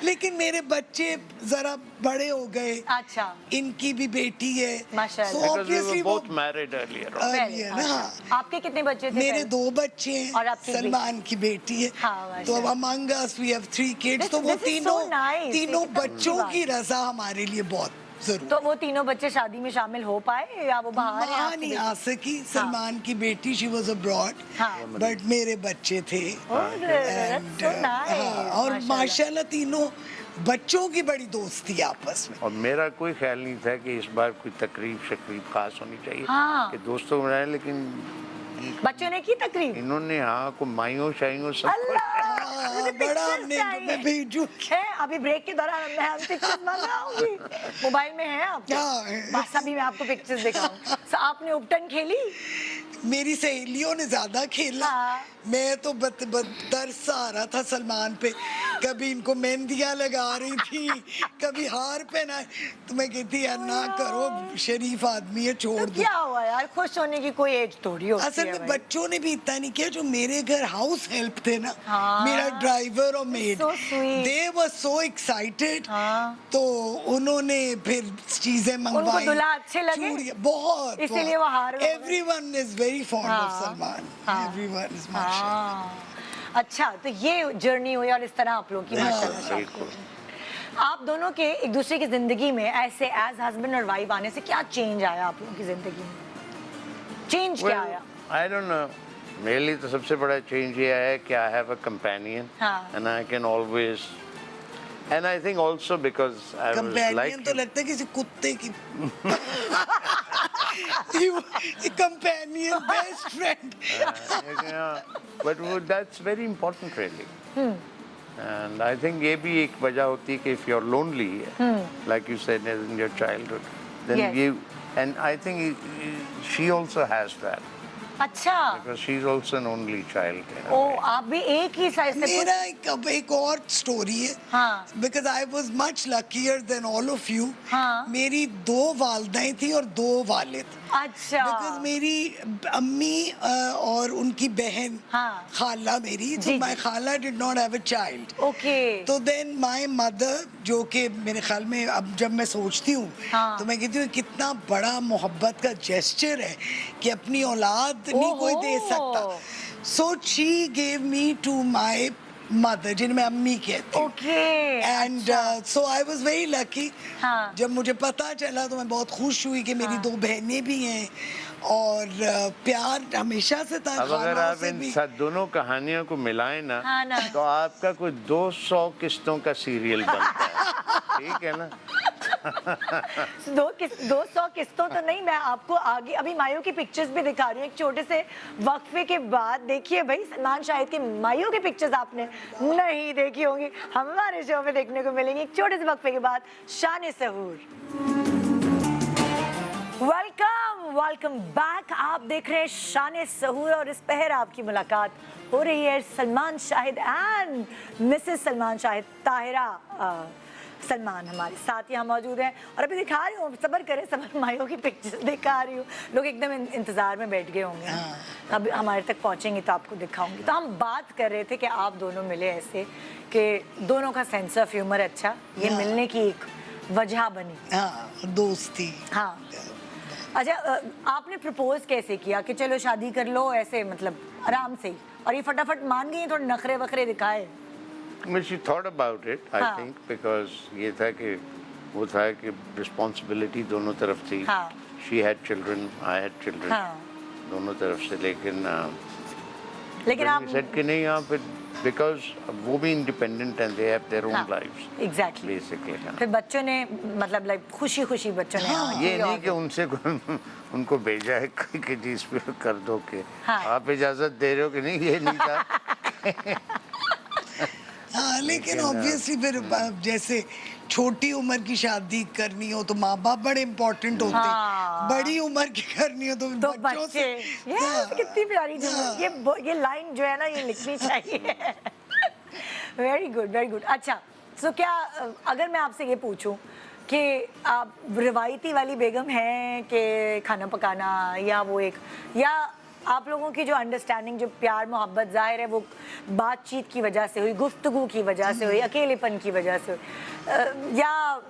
लेकिन मेरे बच्चे जरा बड़े हो गए, अच्छा, इनकी भी बेटी है, माशाल्लाह। so Because we obviously were वो both married earlier on. earlier ना। अच्छा। आपके कितने बच्चे थे? मेरे पहले? 2 बच्चे और हैं, आपकी सलमान की बेटी है। हाँ, तो अब माशाल्लाह। among us we have 3 kids, This- तो वो this is so तीनों nice, तीनों ये कितना अच्छी बच्चों बात की है। रजा हमारे लिए बहुत जरूरी। तो वो तीनों बच्चे शादी में शामिल हो पाए या वो बाहर हैं? वहाँ आपकी नहीं बेटी? आ सकी। सलमान की बेटी शी वाज अब्रॉड, हाँ। बट मेरे बच्चे थे। Oh, that's so nice, हाँ, और माशाल्लाह। माशाल्लाह तीनों बच्चों की बड़ी दोस्ती है आपस में। और मेरा कोई ख्याल नहीं था कि इस बार कोई तकरीब शकरीब खास होनी चाहिए हाँ। कि दोस्तों में रहे, लेकिन बच्चों ने की तकरीब? इन्होंने हाँ को माइयों शाइयों सब अल्लाह, मुझे बड़ा pictures हमने चाहिए। मैं भेजू। है, अभी ब्रेक के दौरान मैं पिक्चर्स मंगाऊंगी। मोबाइल में है आपके? हाँ, है। बस अभी मैं आपको पिक्चर्स दिखाऊं। So, आपने उपटन खेली? मेरी सहेलियों ने ज्यादा खेला, हाँ। मैं तो तरस आ रहा था सलमान पे। कभी इनको मेहंदियां लगा रही थी, कभी हार पहना, तो मैं कहती यार ना करो, शरीफ आदमी है, छोड़ तो दो। क्या हुआ यार, खुश होने की कोई एज थोड़ी होती असल है में भाई। बच्चों ने भी इतना नहीं किया, जो मेरे घर हाउस हेल्प थे ना, हाँ। मेरा ड्राइवर और मेड, So sweet. दे वर सो एक्साइटेड। हाँ। तो उन्होंने फिर चीजें मंगवाई। दुल्हा अच्छे लगे? चूड़ियाँ, बहुत। इसीलिए वो हार वगैरह- everyone is very fond of हाँ। सलमान। हाँ। एवरीवन इज हाँ। अच्छा, तो ये जर्नी हुई और इस तरह आप लोग की माशाल्लाह शादी बिल्कुल। हुई। आप दोनों के एक दूसरे की जिंदगी में ऐसे एज हस्बैंड और वाइफ आने से क्या चेंज आया आप लोगों की जिंदगी में? चेंज क्या आया? आई डोंट नो, मेरे लिए तो सबसे बड़ा चेंज ये है कि आई हैव अ कंपेनियन हाँ। And I can always, and I think also because I was companion like तो लगता है किसी कुत्ते की। Companion, best friend. but that's very important really. And I think ये भी एक वजह होती है कि if you're lonely, like you said in your childhood, then Yes. you, and I think she also has that. अच्छा, because she's also an only child. in a O way. आप भी एक ही साइज से मेरा एक और स्टोरी है, हाँ। Because I was much luckier than all of you. हाँ। मेरी 2 वालदाएं थी और 2 वालिद। अच्छा, बिकॉज मेरी अम्मी और उनकी बहन, हाँ। खाला मेरी, जी, तो माई जी। खाला did not have a child. Okay, तो देन माई मदर, जो कि मेरे ख्याल में अब जब मैं सोचती हूँ हाँ। तो मैं कहती हूँ कितना बड़ा मोहब्बत का जेस्चर है कि अपनी औलाद नहीं कोई दे सकता। ओहो। So she gave me to my mother, जिन्हें मैं अम्मी कहती हूँ। Okay, and so I was very lucky. हाँ। जब मुझे पता चला तो मैं बहुत खुश हुई कि मेरी हाँ। 2 बहनें भी हैं और प्यार हमेशा से था अब अगर खालाओं आप से इन भी। दोनों कहानियों को मिलाएं ना, हाँ ना। तो आपका कोई 200 किस्तों का सीरियल बनता है। ठीक है ना? 200 किस्तों तो नहीं, मैं आपको आगे अभी मायू की पिक्चर्स भी दिखा रही हूँ एक छोटे से वक्फे के बाद। देखिए भाई, सलमान शाहिद की मायू की पिक्चर्स आपने नहीं देखी होंगी, हमारे शो में देखने को मिलेंगी एक छोटे से वक्फे के बाद। शान सहूर, वेलकम बैक। आप देख रहे हैं शान सहूर और इस पहर आपकी मुलाकात हो रही है सलमान शाहिद एंड मिसेस सलमान शाहिद, ताहिरा सलमान हमारे साथ यहाँ मौजूद हैं। और अभी दिखा रही हूँ, सब्र करें, सब्र माइयों की पिक्चर्स दिखा रही हूँ। लोग एकदम इंतज़ार में बैठ गए होंगे, अब हमारे तक पहुँचेंगे तो आपको दिखाऊंगी। तो हम बात कर रहे थे कि आप दोनों मिले ऐसे कि दोनों का सेंस ऑफ ह्यूमर अच्छा, ये मिलने की एक वजह बनी। हाँ, दोस्ती। हाँ, अच्छा, आपने प्रपोज कैसे किया कि चलो शादी कर लो, ऐसे मतलब आराम से ही, और ये फटाफट मान गई, थोड़े नखरे वखरे दिखाए? But she thought about it, I हाँ। think, because ये था कि वो था कि responsibility दोनों तरफ थी। हाँ। She had children, I had children, हाँ। दोनों तरफ से। लेकिन लेकिन when आप we said कि नहीं, यहाँ पे because वो भी independent and they have their own हाँ, lives, एग्जैक्टली। basically। हाँ। फिर बच्चों ने मतलब लाइक खुशी खुशी बच्चों ने हाँ, ये नहीं कि उनसे उनको भेजा है कि जिस पे कर दो के हाँ। आप इजाजत दे रहे हो कि नहीं, ये नहीं था। हाँ, लेकिन ऑब्वियसली फिर जैसे छोटी उम्र की शादी करनी हो तो माँ बाप बड़े इम्पोर्टेंट होते हैं। हाँ। बड़ी उम्र की करनी हो तो तो बच्चों बच्चे, से। ये कितनी प्यारी जुमला, ये लाइन जो है ना, ये लिखनी चाहिए। Very good, very good. अच्छा, सो क्या अगर मैं आपसे ये पूछूं कि आप रिवायती वाली बेगम हैं कि खाना पकाना, या वो एक, या आप लोगों की जो अंडरस्टैंडिंग, जो प्यार मोहब्बत जाहिर है वो बातचीत की वजह से हुई, गुफ्तगू की वजह से हुई, अकेलेपन की वजह से हुई, या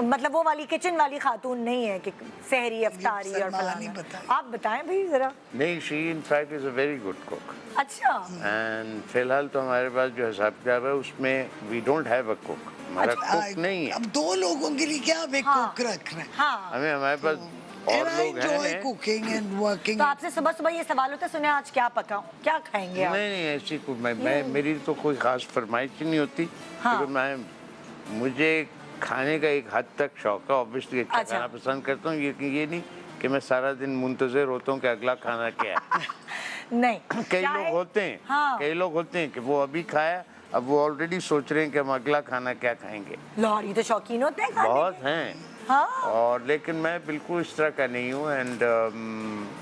मतलब वो वाली किचन वाली खातून नहीं है कि सहरी अफ्तारी और सलमान ही फलाना? बताए। आप बताएं भाई जरा। नहीं, she in fact is a very good cook अच्छा, and फिलहाल तो हमारे पास जो हिसाब किताब है उसमें we don't have a cook, हमारा कुक नहीं है। अब 2 लोगों के लिए क्या वे हाँ। कुक रख रहे हैं? हाँ, हमें हमारे पास और And I लोग enjoy हैं। cooking and working. तो आपसे सुबह सुबह ये सवाल होता है, सुने आज क्या पकाऊं, क्या खाएंगे आप? नहीं नहीं, ऐसी कोई मैं मेरी तो कोई खास फरमाइश ही नहीं होती। हाँ। क्योंकि मुझे खाने का एक हद तक शौक है, ऑब्वियसली अच्छा अच्छा। खाना पसंद करता हूँ, ये नहीं कि मैं सारा दिन मुंतज़िर होता हूँ कि अगला खाना क्या है। नहीं, कई चाहे- लोग होते हैं, हाँ, कई लोग होते हैं कि वो अभी खाया, अब वो ऑलरेडी सोच रहे हैं कि हम अगला खाना क्या खाएंगे। लाहौरी तो शौकीन होते हैं खाने बहुत के। हैं, हाँ, और लेकिन मैं बिल्कुल इस तरह का नहीं हूँ। एंड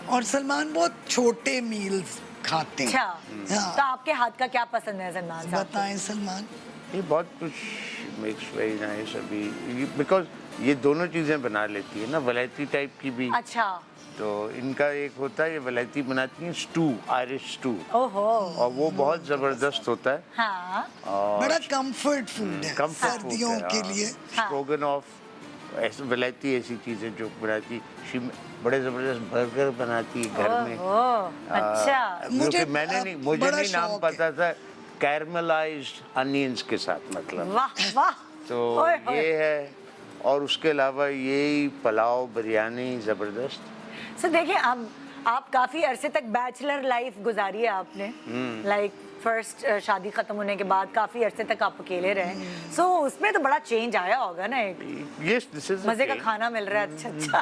और सलमान बहुत छोटे मील्स खाते अच्छा, हैं। हाँ। तो आपके हाथ का क्या पसंद है सलमान साहब? बताएं सलमान। ये बहुत कुछ मिक्स वेरी नाइस अभी, बिकॉज ये दोनों चीज़ें बना लेती है ना, वलायती टाइप की भी। अच्छा, तो इनका एक होता है, ये वलायती बनाती हैं स्टू, आयरिश स्टू, ओहो, और वो बहुत ज़बरदस्त होता है। हाँ, और बड़ा कंफर्ट फूड है comfort food सर्दियों है, के हाँ। लिए। स्ट्रोगनॉफ, ऐसे वलायती ऐसी चीज़ें जो बनाती, बड़े ज़बरदस्त बर्गर बनाती है घर में। ओहो, अच्छा, मुझे मुझे बड़ा नहीं नाम शौक है। पता था, कैरमलाइज्ड अनियंस के साथ, मतलब वाह वाह। तो ओए होए। ये है। और उसके अलावा यही पुलाव, बिरयानी ज़बरदस्त। सो देखिए, आप काफी अरसे तक बैचलर लाइफ गुजारी है आपने, लाइक फर्स्ट शादी खत्म होने के बाद काफी अरसे तक आप अकेले रहे, सो उसमें तो बड़ा चेंज आया होगा ना। एक Yes, this is मजे का खाना मिल रहा है, अच्छा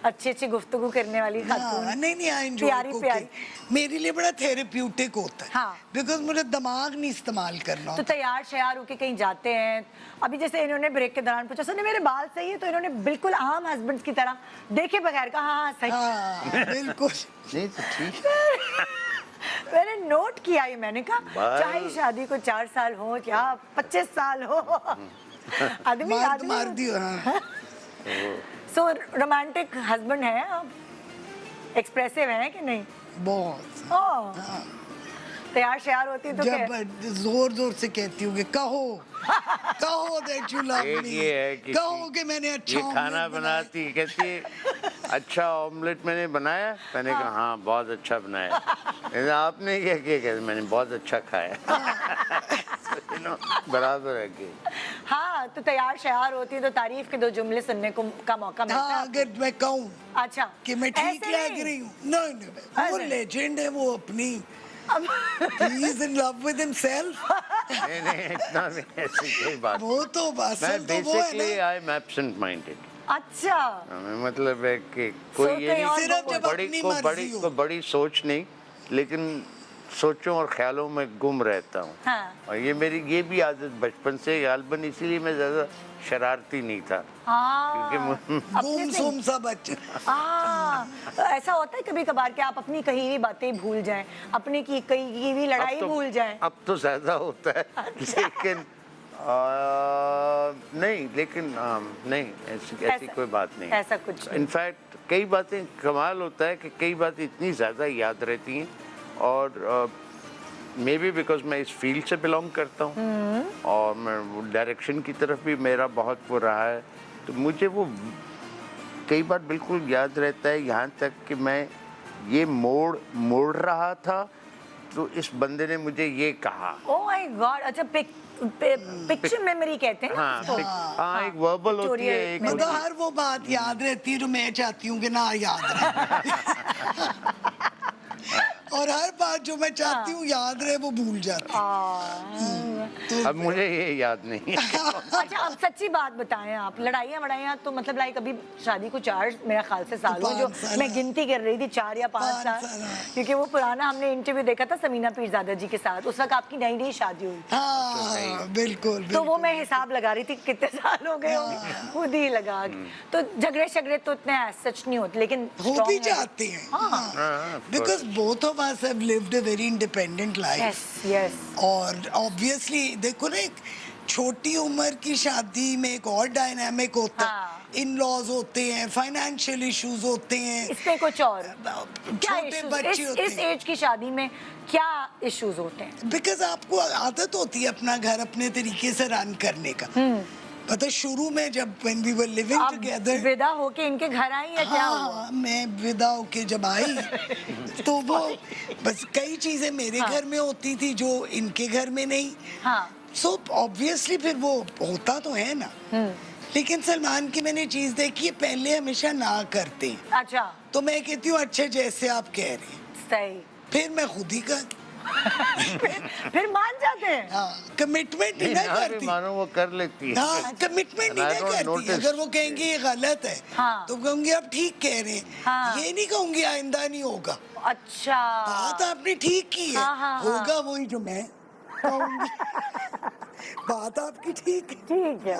अच्छी अच्छी गुफ्तगू करने वाली खातून, हाँ, नहीं आई एंजॉय प्यारी प्यारी। मेरे लिए बड़ा थेरेप्यूटिक होता है, हाँ। बिकॉज मुझे दिमाग नहीं इस्तेमाल करना तो होता। तैयार शयार होके कहीं जाते हैं, अभी जैसे इन्होंने ब्रेक के दौरान पूछा सुनिए मेरे बाल सही है, तो इन्होंने बिल्कुल आम हस्बैंड की तरह देखे बगैर कहा हाँ सही। हाँ बिल्कुल। नहीं तो ठीक मैंने नोट किया ही, मैंने कहा बाल- चाहे शादी को 4 साल हो या 25 साल हो, आदमी मार दियो। हाँ सो रोमांटिक हस्बैंड है आप, एक्सप्रेसिव हैं कि नहीं? बहुत। ओह, तैयार शयार होती है तो क्या? जब जोर जोर से कहती हूँ कि कहो दैट यू लव एक मी, ये है कि कहो कि मैंने अच्छा ये खाना ऑमलेट बनाया। बनाती कहती है अच्छा ऑमलेट मैंने बनाया, मैंने कहा हाँ बहुत अच्छा बनाया, कहते, आपने क्या किया, कहते मैंने बहुत अच्छा खाया। You know, बराबर है कि हाँ, तो तैयार शयार होती है तो तारीफ के 2 जुमले सुनने का मौका मिलता हाँ है। अगर मैं कहूँ अच्छा कि मैं ठीक ऐसे लग नहीं। रही हूँ, नहीं वो ऐसे। लेजेंड है, वो अपनी अब he is in love with himself। नहीं इतना भी ऐसी कोई बात वो तो मैं असल तो वो है बेसिकली ना। I am absent minded. अच्छा मतलब है कि कोई So ये कहीं नहीं और सिर्फ जब बड़ी अपनी को मर्जी बड़ी हो। को बड़ी सोच नहीं, लेकिन सोचों और ख्यालों में गुम रहता हूँ। हाँ। और ये मेरी ये भी आदत बचपन से, गालबन इसीलिए मैं ज़्यादा शरारती नहीं था, क्योंकि हाँ अपने से गुमसुम सा बच्चा। हाँ, तो ऐसा होता है कभी कभार कि आप अपनी कही हुई बातें भूल जाएं, अपने की कही की हुई लड़ाई भूल जाएं। अब तो ज़्यादा होता है, लेकिन नहीं, लेकिन नहीं ऐसी ऐसा- कोई बात नहीं। ऐसा कुछ नहीं। इनफैक्ट कई बातें कमाल होता है कि कई बातें इतनी ज़्यादा याद रहती हैं, और मे बी बिकॉज मैं इस फील्ड से बिलोंग करता हूँ और मैं डायरेक्शन की तरफ भी मेरा बहुत वो रहा है, तो मुझे वो कई बार बिल्कुल याद रहता है, यहाँ तक कि मैं ये मोड़ रहा था तो इस बंदे ने मुझे ये कहा। ओह माय गॉड, अच्छा पिक्चर मेमोरी कहते हैं ना हाँ उसको? हाँ, एक वर्बल होती है, एक मतलब हर वो बात याद रहती है जो मैं चाहती हूँ कि ना याद रहे। और हर बात जो मैं चाहती हूँ याद रहे वो भूल जाती हूँ। अब मुझे ये याद नहीं है। अच्छा अब सच्ची बात बताएं आप, लड़ाइयाँ वड़ाइयाँ तो मतलब लाइक अभी शादी को 4 मेरा ख्याल से साल हुआ, जो 5 साल, मैं गिनती कर रही थी 4 या 5 5 साल, साल, हाँ। क्योंकि वो पुराना हमने इंटरव्यू देखा था समीना पीरजादा जी के साथ, उस वक्त आपकी नई नई शादी हुई थी। हाँ बिल्कुल तो वो बिल्कुल। मैं हिसाब लगा रही थी कितने साल हो गए होंगे, खुद ही लगा के। तो झगड़े शगड़े तो इतने सच नहीं होते, लेकिन हो strong भी है। जाते हैं हाँ, because both of us have lived a very independent life. Yes yes और ऑब्वियसली देखो ना, एक छोटी उम्र की शादी में एक और डायनामिक होता हाँ। है, इन लॉज होते हैं, फाइनेंशियल इश्यूज होते हैं, इसमें कुछ और क्या छोटे इश्यूज बच्चे होते इस हैं। एज की शादी में क्या इश्यूज होते हैं? बिकॉज आपको आदत होती है अपना घर अपने तरीके से रन करने का। पता शुरू में जब when we were living आप together, विदा होके इनके घर आई या क्या हुआ? हाँ मैं विदा होके जब आई तो वो बस कई चीजें मेरे हाँ। घर में होती थी जो इनके घर में नहीं। हाँ सो ऑब्वियसली फिर वो होता तो है ना। लेकिन सलमान की मैंने चीज देखी है, पहले हमेशा ना करते हैं, अच्छा तो मैं कहती हूँ अच्छे जैसे आप कह रहे हैं, सही, फिर मैं खुद ही कर फिर मान जाते हैं। हाँ कमिटमेंट नहीं ना ना भी करती। मानो वो कर लेती है। हाँ कमिटमेंट And I नहीं ना don't करती। notice. अगर वो कहेंगे ये गलत है हाँ। तो कहूंगी आप ठीक कह रहे हैं। हाँ। ये नहीं कहूंगी आइंदा नहीं होगा। अच्छा बात आपने ठीक की है, हाँ, हाँ, होगा वही जो मैं कहूंगी। बात आपकी ठीक है। ठीक है,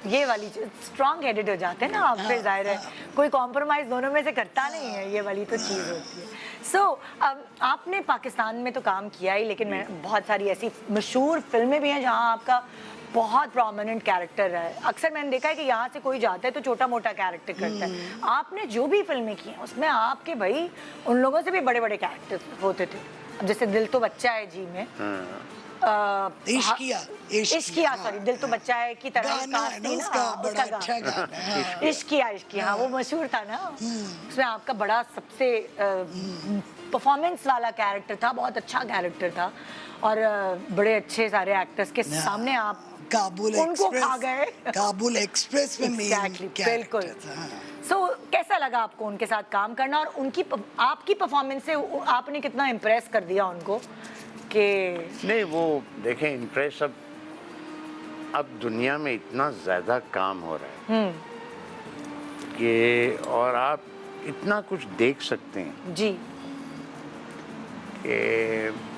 ये वाली स्ट्रॉन्ग हेडेड हो जाते हैं ना आप, फिर जाहिर है कोई कॉम्प्रोमाइज दोनों में से करता नहीं है, ये वाली तो चीज़ होती है। सो आपने पाकिस्तान में तो काम किया ही, लेकिन मैं बहुत सारी ऐसी मशहूर फिल्में भी हैं जहाँ आपका बहुत प्रोमिनेंट कैरेक्टर है। अक्सर मैंने देखा है कि यहाँ से कोई जाता है तो छोटा मोटा कैरेक्टर करता है। आपने जो भी फिल्में की हैं उसमें आपके भाई उन लोगों से भी बड़े बड़े कैरेक्टर होते थे। अब जैसे दिल तो बच्चा है जी में इश्किया इश्किया, सॉरी दिल तो बच्चा है की तरह गाना है ना उसका बड़ा अच्छा गाना है। हाँ। इश्किया हाँ वो मशहूर था ना, उसमें आपका बड़ा सबसे परफॉर्मेंस वाला कैरेक्टर था, बहुत अच्छा कैरेक्टर था, और बड़े अच्छे सारे एक्टर्स के सामने आप काबुल उनको खा एक्सप्रेस, गए। काबुल एक्सप्रेस में मेन Exactly, बिल्कुल। कैरेक्टर था। सो कैसा लगा आपको उनके साथ काम करना, और उनकी आपकी परफॉर्मेंस से आपने कितना इम्प्रेस कर दिया उनको ओके नहीं वो देखें इम्प्रेस अब दुनिया में इतना ज़्यादा काम हो रहा है कि और आप इतना कुछ देख सकते हैं जी कि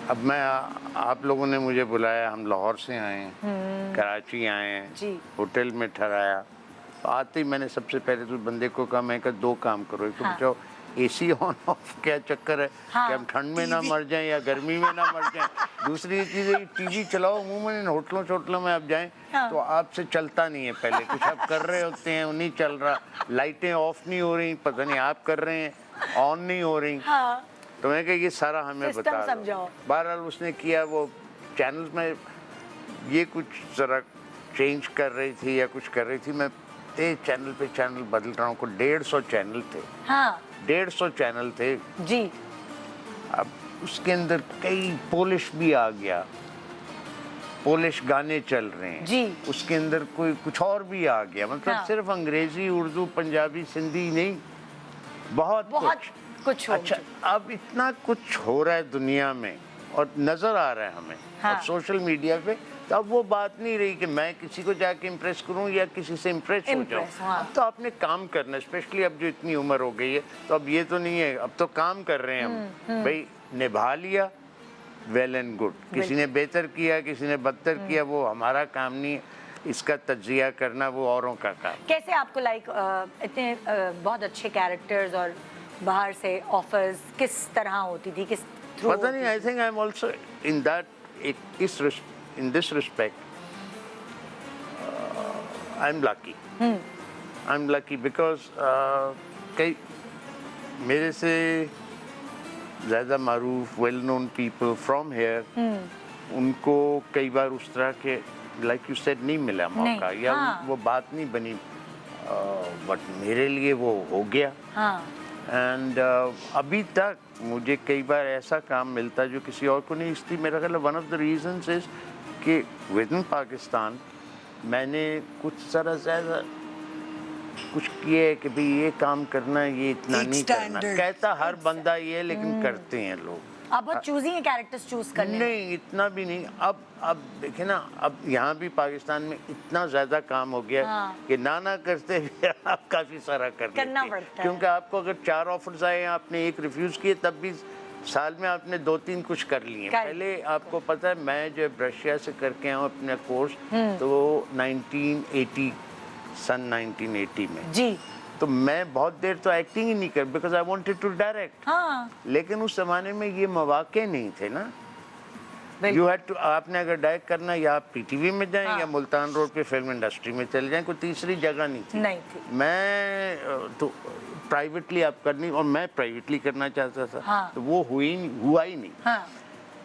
अब मैं आप लोगों ने मुझे बुलाया, हम लाहौर से आए हैं, कराची आए हैं, जी। होटल में ठहराया। तो आते ही मैंने सबसे पहले तो बंदे को कहा, मैं कहा 2 काम करो, एक तो हाँ। बचाओ एसी ऑन ऑफ क्या चक्कर है हाँ। कि हम ठंड में ना मर जाएं या गर्मी में ना मर जाएं। दूसरी चीज़ है टीवी चलाओ, अमूमन इन होटलों शोटलों में आप जाएं हाँ। तो आपसे चलता नहीं है, पहले कुछ आप कर रहे होते हैं वो नहीं चल रहा, लाइटें ऑफ नहीं हो रही, पता नहीं आप कर रहे हैं ऑन नहीं हो रही। हाँ तो मैं कहा ये सारा हमें सिस्टम बता समझाओ। दो। बहरहाल उसने किया, वो चैनल्स में ये कुछ ज़रा चेंज कर रही थी या कुछ कर रही थी, मैं चैनल पे चैनल बदल रहा हूँ, को 150 चैनल थे, हाँ 150 चैनल थे। जी अब उसके अंदर कई पोलिश भी आ गया, पोलिश गाने चल रहे हैं जी। उसके अंदर कोई कुछ और भी आ गया, मतलब हाँ। सिर्फ अंग्रेजी उर्दू पंजाबी सिंधी नहीं, बहुत बहुत कुछ हो अच्छा अब इतना कुछ हो रहा है दुनिया में और नजर आ रहा है हमें हाँ। और सोशल मीडिया पे, तो अब वो बात नहीं रही कि मैं किसी को जाके इम्प्रेस करूं या किसी से इम्प्रेस हो जाऊं। हाँ। अब तो आपने काम करना, स्पेशली अब जो इतनी उम्र हो गई है, तो अब ये तो नहीं है, अब तो काम कर रहे हैं हम। भाई निभा लिया वेल एंड गुड, किसी ने बेहतर किया किसी ने बदतर किया, वो हमारा काम नहीं है, इसका तज्जिया करना वो औरों का काम। कैसे आपको इतने बहुत अच्छे कैरेक्टर्स और बाहर से ऑफर्स किस तरह होती थी, किस थ्रू? पता नहीं, I think I am also in that in this respect I'm lucky because कई मेरे से ज़्यादा मारूफ well known people from here उनको कई बार उस तरह के लाइक यू सेड नहीं मिला मौका या हाँ। वो बात नहीं बनी, बट मेरे लिए वो हो गया। हाँ एंड अभी तक मुझे कई बार ऐसा काम मिलता है जो किसी और को नहीं। इसलिए मेरा ख्याल है one of the reasons is कि विद इन पाकिस्तान मैंने कुछ ज़रा ज़्यादा कुछ किए कि भाई ये काम करना है, ये इतना एक नहीं करना। standard। कहता हर बंदा ये, लेकिन करते हैं लोग। आप बहुत चूजी हैं कैरेक्टर्स चूज करने में। नहीं इतना भी नहीं। अब देखे ना, अब यहाँ भी पाकिस्तान में इतना ज़्यादा काम हो गया हाँ। कि ना करते हुए आप काफ़ी सारा करना लेते हैं। पड़ता है। क्योंकि आपको अगर 4 ऑफर्स आए, आपने एक रिफ्यूज़ किए, तब भी साल में आपने 2-3 कुछ कर लिए। पहले आपको पता है, मैं जो रशिया से करके आया हूँ अपना कोर्स, तो 1980 में जी तो मैं बहुत देर तो एक्टिंग ही नहीं कर, because I wanted to direct. हाँ लेकिन उस जमाने में ये मौके नहीं थे ना। बिल्कुल। यू हैड टू, आपने अगर डायरेक्ट करना या आप पीटीवी में जाएं हाँ। या मुल्तान रोड पे फिल्म इंडस्ट्री में चले जाएं, कोई तीसरी जगह नहीं थी। नहीं थी। मैं तो प्राइवेटली आप करनी, और मैं प्राइवेटली करना चाहता था। हाँ। तो वो हुआ ही नहीं। हाँ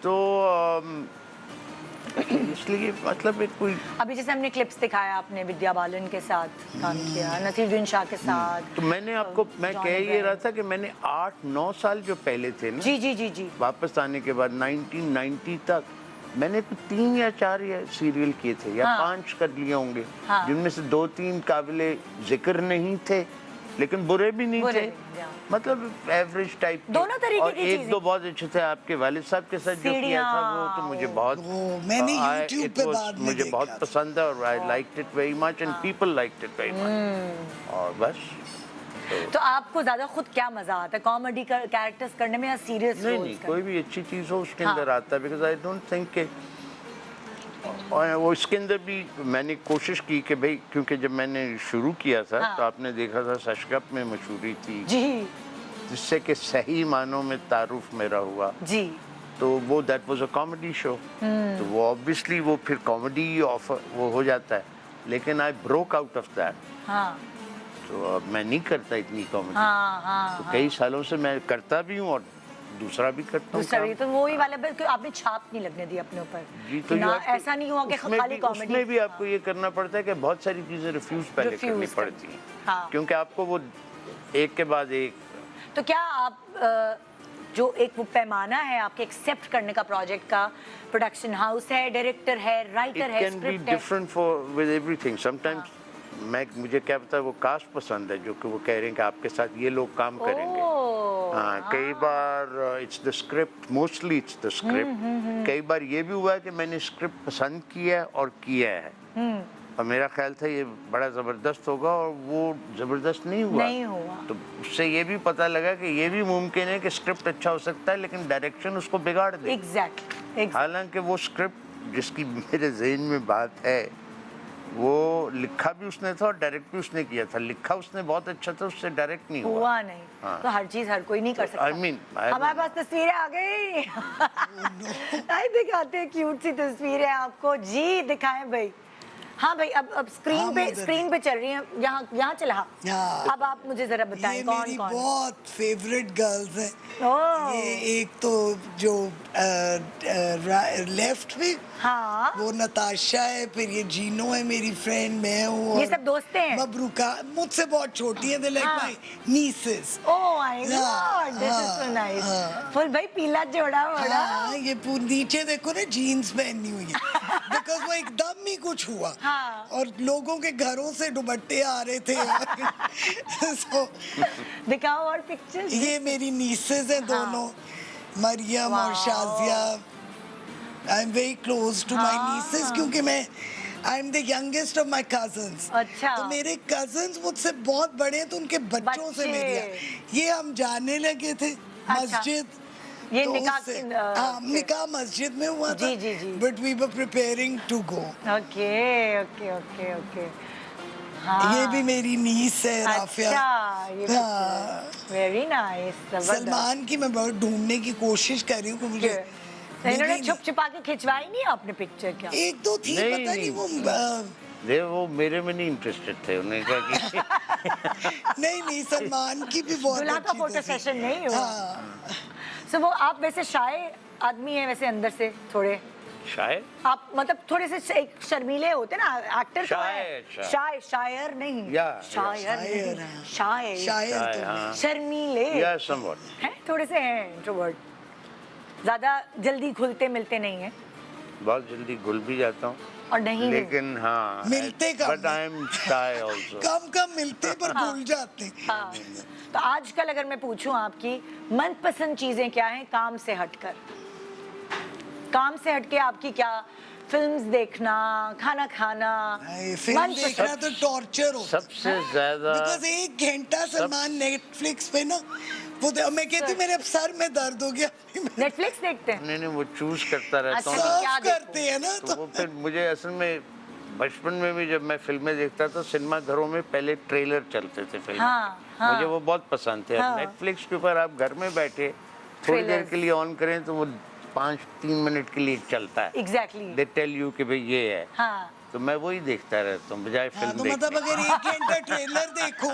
तो इसलिए मतलब एक कोई, अभी जैसे हमने क्लिप्स दिखाया, आपने विद्या बालन के साथ काम किया, नसीरुद्दीन शाह के साथ। तो मैंने आपको मैं जॉन कह ये इब्राहिम। रहा था कि मैंने 8-9 साल जो पहले थे ना, जी जी जी जी वापस आने के बाद 1990 तक मैंने कुछ 3 या 4 या सीरियल किए थे या हाँ। 5 कर लिए होंगे, हाँ। जिनमें से 2-3 काबिले जिक्र नहीं थे, लेकिन बुरे भी नहीं बुरे थे, नहीं, हाँ। मतलब एवरेज टाइप के। दोनों तरीके और की एक चीजें। दो बहुत अच्छे थे, आपके वालिद साहब के साथ जो किया था वो तो मुझे बहुत वो मैंने YouTube पे बाद में मुझे देखा बहुत था। पसंद है और I liked it very much and people liked it very much. और बस तो आपको ज्यादा खुद क्या मजा आता है, कॉमेडी कैरेक्टर्स करने में या सीरियस नहीं रोल्स कोई भी अच्छी चीज़ हो उसके हाँ। अंदर आता है, बिकॉज आई डोंट थिंक के, और वो इसके अंदर भी मैंने कोशिश की कि भाई, क्योंकि जब मैंने शुरू किया था हाँ। तो आपने देखा था सशगप में मशहूरी थी, जी जिससे कि सही मानों में तारुफ मेरा हुआ, जी तो वो that was a comedy show, तो वो ऑब्वियसली वो फिर कॉमेडी ऑफर वो हो जाता है, लेकिन I broke out of that. हाँ तो अब मैं नहीं करता इतनी कॉमेडी। हाँ हाँ तो कई सालों से मैं करता भी हूँ और दूसरा भी करता हूँ दूसरा काम। भी तो वही वाला बस कि आपने छाप नहीं लगने दी अपने ऊपर जी, कि तो ना you have to- ऐसा नहीं हुआ कि उसमें खाली भी- कॉमेडी। उसमें भी आपको ये करना पड़ता है कि बहुत सारी चीजें रिफ्यूज पहले Refuse करनी करनी। पड़ती हैं, हाँ। क्योंकि आपको वो एक के बाद एक। तो क्या आप जो एक वो पैमाना है आपके एक्सेप्ट करने का प्रोजेक्ट का, प्रोडक्शन हाउस है, डायरेक्टर है, इट राइटर है, कैन बी स्क्रिप्ट है? Different for with everything. Sometimes मुझे क्या पता है, वो कास्ट पसंद है जो कि वो कह रहे हैं कि आपके साथ ये लोग काम करेंगे, ओह हाँ, कई बार it's the script, mostly it's the script. कई बार ये भी हुआ है कि मैंने स्क्रिप्ट पसंद किया है और किया है और मेरा ख्याल था ये बड़ा ज़बरदस्त होगा और वो ज़बरदस्त नहीं हुआ। तो उससे ये भी पता लगा कि ये भी मुमकिन है कि स्क्रिप्ट अच्छा हो सकता है लेकिन डायरेक्शन उसको बिगाड़ दे। एग्जैक्टली। हालांकि वो स्क्रिप्ट जिसकी मेरे जहन में बात है वो लिखा भी उसने था और डायरेक्ट भी उसने किया था। लिखा उसने बहुत अच्छा था, उससे डायरेक्ट नहीं हुआ। नहीं। हाँ। तो हर चीज हर कोई नहीं कर सकता। हमारे पास तस्वीरें आ गई। आई दिखाते हैं, क्यूट सी तस्वीरें आपको जी, दिखाएं भाई। हाँ भाई, अब स्क्रीन पे चल रही है, यहाँ चला। हाँ। अब आप मुझे जरा बताएं ये कौन मेरी कौन। बहुत फेवरेट गर्ल्स हैं। ओह। ये एक तो जो लेफ्ट में, हाँ, वो नताशा है, फिर ये जीनो है मेरी फ्रेंड, मैं हूँ। ये और सब दोस्तें हैं? मबरूका मुझसे बहुत छोटी है, लाइक हाँ। My nieces. Oh my God, this is so nice. Full भाई पीला जोड़ा बड़ा। हाँ, ये नीचे देखो ना, जीन्स पहनी हुई है बिकॉज वो एकदम ही कुछ हुआ। हाँ। और लोगों के घरों से दुपट्टे आ रहे थे। so, दिखाओ और पिक्चर्स। ये मेरी नीसेस हैं दोनों, मरियम और Wow. Shazia. I am very close to my हाँ। नीसेस क्योंकि मैं I am the youngest of my cousins. अच्छा। तो मेरे कजन्स मुझसे बहुत बड़े हैं, तो उनके बच्चों से बच्चे। मेरी ये हम जाने लगे थे मस्जिद। ये तो निकाह उससे- की- हाँ, okay. निकाह मस्जिद में हुआ था। जी, जी, जी। But we were preparing to go. Okay okay okay okay. हाँ। ये भी मेरी नीस है, राफिया। अच्छा, ये हाँ। Very nice. सलमान की मैं बहुत ढूंढने की कोशिश कर रही हूँ कि मुझे इन्होंने मिली छुप छुपा के खिंचवाई नहीं आपने पिक्चर क्या? नहीं। एक दो थी, नहीं, पता नहीं वो वो मेरे में नहीं इंटरेस्टेड थे। उन्हें कहा कि नहीं सलमान की भी बहुत दूल्हा का अच्छी फोटो थी। सेशन नहीं हुआ। हाँ। सो वो आप वैसे शाय आदमी हैं वैसे अंदर से थोड़े, शायद आप मतलब थोड़े से एक शर्मीले होते ना एक्टर तो है। शायर। शायर नहीं, या, शायर शायर, नहीं, हाँ। शायर शायर तो हाँ। शर्मीले या समवॉट हैं, थोड़े से हैं इंट्रोवर्ट, ज्यादा जल्दी घुलते मिलते नहीं है बहुत जल्दी घुल भी जाता हूँ और नहीं लेकिन हाँ मिलते कम but I am shy also. कम मिलते पर भूल जाते। हाँ। तो आजकल अगर मैं पूछूं आपकी मनपसंद चीजें क्या हैं काम से हटकर, काम से हटके आपकी क्या? फिल्म्स देखना, खाना खाना, फिल्म मनपसंद- देखना तो टॉर्चर हो। सबसे ज्यादा बिकॉज 1 घंटा सलमान नेटफ्लिक्स पे ना मैं कहती हूँ मेरे अब सर में दर्द हो गया। नेटफ्लिक्स देखते हैं? नहीं वो चूज करता रहता अच्छा, हूँ तो ना। क्या सर्व करते हैं ना तो तो वो फिर मुझे असल में बचपन में भी जब मैं फिल्में देखता था सिनेमा घरों में पहले ट्रेलर चलते थे फिल्म। हाँ। मुझे वो बहुत पसंद थे। हाँ। अब नेटफ्लिक्स के ऊपर आप घर में बैठे थोड़ी देर Trailers। के लिए ऑन करें तो वो 5-3 मिनट के लिए चलता है। एग्जैक्टली। दे टेल यू कि भाई ये है। हाँ। तो मैं वही देखता रहता हूँ बजाय हाँ, फिल्म तो देखने। मतलब अगर 1 घंटा ट्रेलर देखो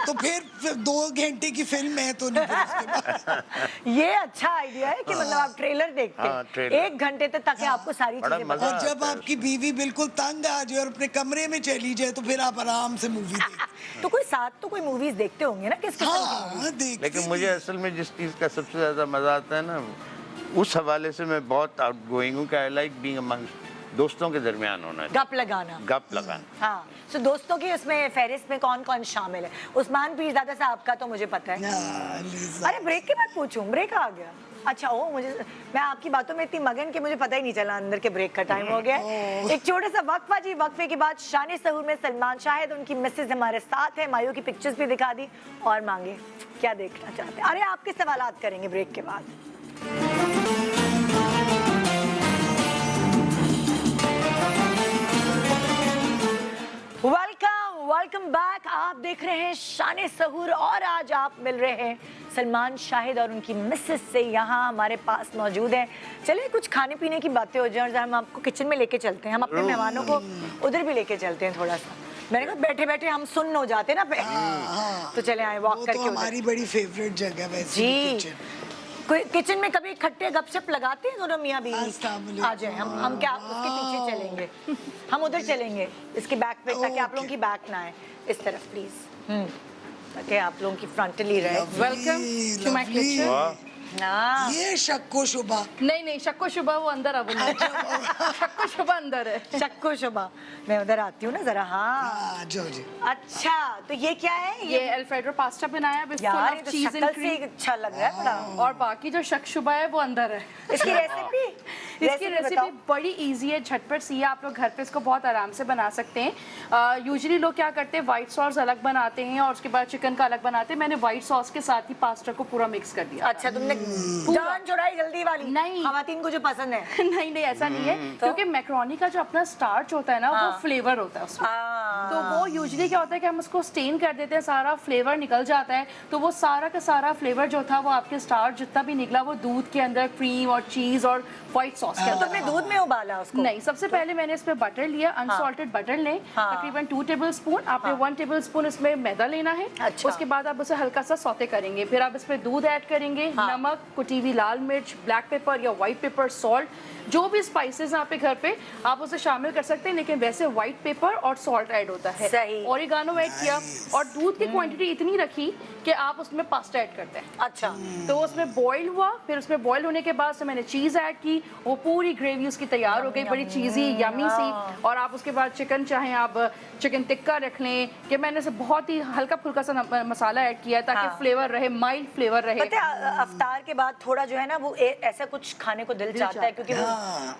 तो फिर 2 घंटे की फिल्म है तो नहीं फिर उसके बाद। ये अच्छा आइडिया है कि मतलब आप ट्रेलर देखते हाँ, हैं ट्रेलर। 1 घंटे तक ताकि आपको सारी बड़ा चीजें मजा पता और जब आता है आपकी बीवी बिल्कुल तंग आ जाए और अपने कमरे में चली जाए तो फिर आप आराम से मूवी देखते। तो कोई साथ तो कोई मूवीज देखते होंगे ना, किस किस्म की? हाँ देखते लेकिन मुझे असल में जिस चीज़ का सबसे ज़्यादा मज़ा आता है ना उस हवाले से मैं बहुत आउटगोइंग हूँ कि आई लाइक बीइंग अमंग्स दोस्तों के दरमियान होना चाहिए। गप लगाना। गप लगाना। हाँ, तो दोस्तों की उसमें फहरिस्त में कौन कौन शामिल है? उस्मान पीरज़ादा साहब का तो मुझे पता है। हाँ, लीजा। अरे ब्रेक के बाद पूछूं, ब्रेक आ गया? अच्छा मुझे, मैं आपकी बातों में इतनी मगन कि मुझे पता ही नहीं चला अंदर के ब्रेक का टाइम हो गया है। एक छोटा सा वक्फा जी, वक्फे के बाद शान सहूर में सलमान शाहिद उनकी मिसेज हमारे साथ है, मायू की पिक्चर्स भी दिखा दी और मांगे क्या देखना चाहते हैं। अरे आपके सवालात करेंगे ब्रेक के बाद। Welcome back. आप देख रहे हैं शान सहूर और आज आप मिल रहे हैं सलमान शाहिद और उनकी मिसेस से। यहाँ हमारे पास मौजूद हैं। चलिए कुछ खाने पीने की बातें हो जाए और हम आपको किचन में लेके चलते हैं। हम अपने मेहमानों को उधर भी लेके चलते हैं थोड़ा सा। मैंने कहा बैठे बैठे हम सुन्न हो जाते ना हाँ। तो चले आए वॉक वो करके तो उधर। हमारी बड़ी फेवरेट जगह वैसे जी। किचन। कोई किचन में कभी इकट्ठे गपशप लगाते हैं दोनों मियाँ बीवी? अस्सलामुअल्लैकुम। आ जाए, हम क्या उसके पीछे चलेंगे, हम उधर चलेंगे इसके बैक पे ताकि आप लोगों की बैक ना आए। इस तरफ प्लीज, ताकि आप लोगों की फ्रंटली रहे। Welcome to my lovely। Kitchen. वाह हाँ ये शक्को शुबा। नहीं नहीं, शक्को शुबा वो अंदर अब नहीं है। शक्को शुबा अंदर है। शक्को शुबा। मैं उधर आती हूँ ना जरा। हाँ हाँ जो जी। अच्छा, तो ये क्या है? ये अल्फ्रेडो पास्ता बनाया है यार ये विद तो चीज शक्ल एंड से ही क्रीम। अच्छा लग रहा है बड़ा। और बाकी जो शक शुबा है वो अंदर है। इसकी रेसिपी इसकी रेसिपी बड़ी इजी है, झटपट सी है, आप लोग घर पे इसको बहुत आराम से बना सकते हैं। यूजुअली लोग क्या करते हैं, वाइट सॉस अलग बनाते हैं और उसके बाद चिकन का अलग बनाते हैं। मैंने वाइट सॉस के साथ ही पास्ता को पूरा मिक्स कर दिया। अच्छा, तुमने जान छुड़ाई जल्दी वाली। नहीं। खवातीन को जो पसंद है। नहीं नहीं, ऐसा नहीं है, क्योंकि मैक्रोनी का जो अपना स्टार्च होता है ना, वो फ्लेवर होता है उसमें। तो वो यूजुअली क्या होता है कि हम उसको स्टेन कर देते हैं, सारा फ्लेवर निकल जाता है, तो वो सारा का सारा फ्लेवर जो था वो आपके स्टार्च जितना भी निकला वो दूध के अंदर क्रीम और चीज और व्हाइट सॉस के तो अंदर। तुमने दूध में उबाला उसको? नहीं, सबसे पहले मैंने इसमें बटर लिया, अनसॉल्टेड बटर लें, तकरीबन 2 टेबलस्पून। आपने 1 टेबलस्पून इसमें मैदा लेना है। अच्छा। उसके बाद आप उसे हल्का सा सौते करेंगे, फिर आप इसमें दूध ऐड करेंगे, नमक, कुटी हुई लाल मिर्च, ब्लैक पेपर या व्हाइट पेपर, सॉल्ट, जो भी स्पाइसेस हैं आपके घर पे आप उसे शामिल कर सकते हैं, लेकिन वैसे व्हाइट पेपर और सॉल्ट ऐड होता है। सही। ओरिगानो ऐड किया और दूध की क्वांटिटी इतनी रखी कि आप उसमें पास्ता ऐड करते हैं। अच्छा। तो उसमें बॉईल हुआ, फिर उसमें बॉईल होने के बाद से मैंने चीज़ ऐड की, वो पूरी ग्रेवी उसकी तैयार हो गई, बड़ी चीज़ी यमी सी। और आप उसके बाद चिकन चाहें आप चिकन टिक्का रख लें, कि मैंने से बहुत ही हल्का फुल्का सा मसाला ऐड किया है ताकि फ्लेवर रहे, माइल्ड फ्लेवर रहे। पता है अफ्तार के बाद थोड़ा जो है ना वो ऐसा कुछ खाने को दिल चाहता है, क्योंकि वो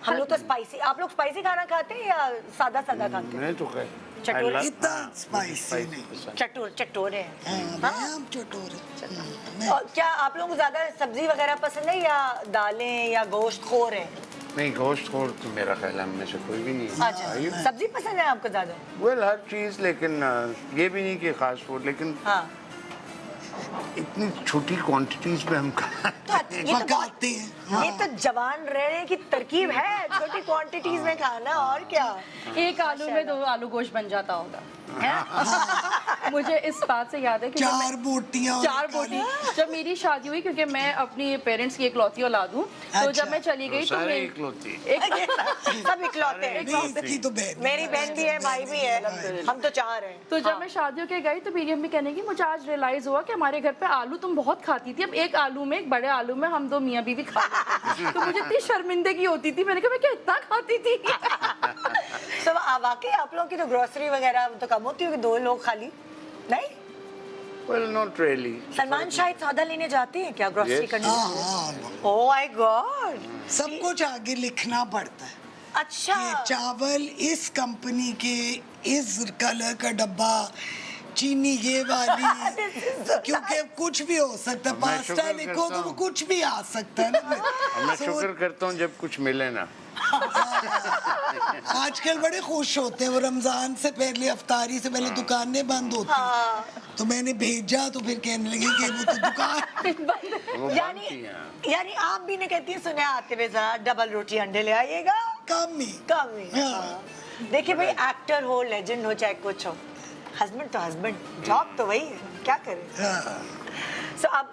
हम लोग तो स्पाइसी, आप लोग स्पाइसी खाना खाते हैं या सादा सादा खाते हैं? मैं तो खैर चटोरे? इतना स्पाइसी नहीं। चटोरे हैं। हाँ हम चटोरे। और क्या आप लोगों को ज्यादा सब्जी वगैरह पसंद है या दालें या गोश्त खोर है? नहीं, गोश्त खोर तो मेरा ख्याल हम में से कोई भी नहीं है। अच्छा, सब्जी पसंद है आपको ज्यादा? वेल हर चीज़, लेकिन ये भी नहीं कि खास फूड, लेकिन हाँ। इतनी छोटी क्वांटिटीज में हम ये तो पकाते हैं। ये तो जवान रहने की तरकीब है, छोटी क्वांटिटीज में खाना। और क्या? एक आलू में 2 आलू गोश्त बन जाता होगा। मुझे इस बात से याद है कि 4 बोटियां। 4 बोटी जब मेरी शादी हुई, क्योंकि मैं अपनी पेरेंट्स की इकलौती औलाद हूँ, तो जब मैं चली गई तो सारे मैं इकलौती। सब इकलौते हैं। नहीं, इसकी तो बहन। मेरी बहन भी है, भाई भी है, हम तो 4 हैं। तो जब मैं शादियों के गई तो मेरी अम्मी कहने की, मुझे आज रियलाइज हुआ कि हमारे घर पे आलू तुम बहुत खाती थी, अब एक आलू में, एक बड़े आलू में हम 2 मियाँ बीवी खा लेते हैं। तो मुझे इतनी शर्मिंदगी होती थी, मैंने कहा मैं क्या इतना खाती थी। तो वाकई आप लोगों की तो ग्रोसरी वगैरह तो कम होती होगी, 2 लोग खाली नहीं? Well not really. सलमान शायद सौदा लेने जाते हैं क्या ग्रोसरी Yes. करने? हाँ ओह माय गॉड। सब कुछ आगे लिखना पड़ता है। अच्छा। ये चावल इस कंपनी के, इस कलर का डब्बा, चीनी ये वाली, क्योंकि कुछ भी हो सकता है। मैं पास्ता शुक्र लिखो करता तो वो हूँ। कुछ भी आ सकता है ना। मैं शुक्र करता हूँ जब कुछ मिले ना। आजकल बड़े खुश होते हैं, वो रमजान से पहले, अफ्तारी से पहले दुकानें बंद होती हैं। तो मैंने भेजा तो फिर कहने लगे कि वो तो दुकान वो यानी बनती हैं। यानी आप भी ने कहती है, सुने आते हुए जरा डबल रोटी अंडे ले आइएगा। कम ही। कम ही। हाँ। देखिए भाई, एक्टर हो, लेजेंड हो, चाहे कुछ हो, हस्बैंड तो हस्बैंड, जॉब तो वही है, क्या करें। हाँ। सो आप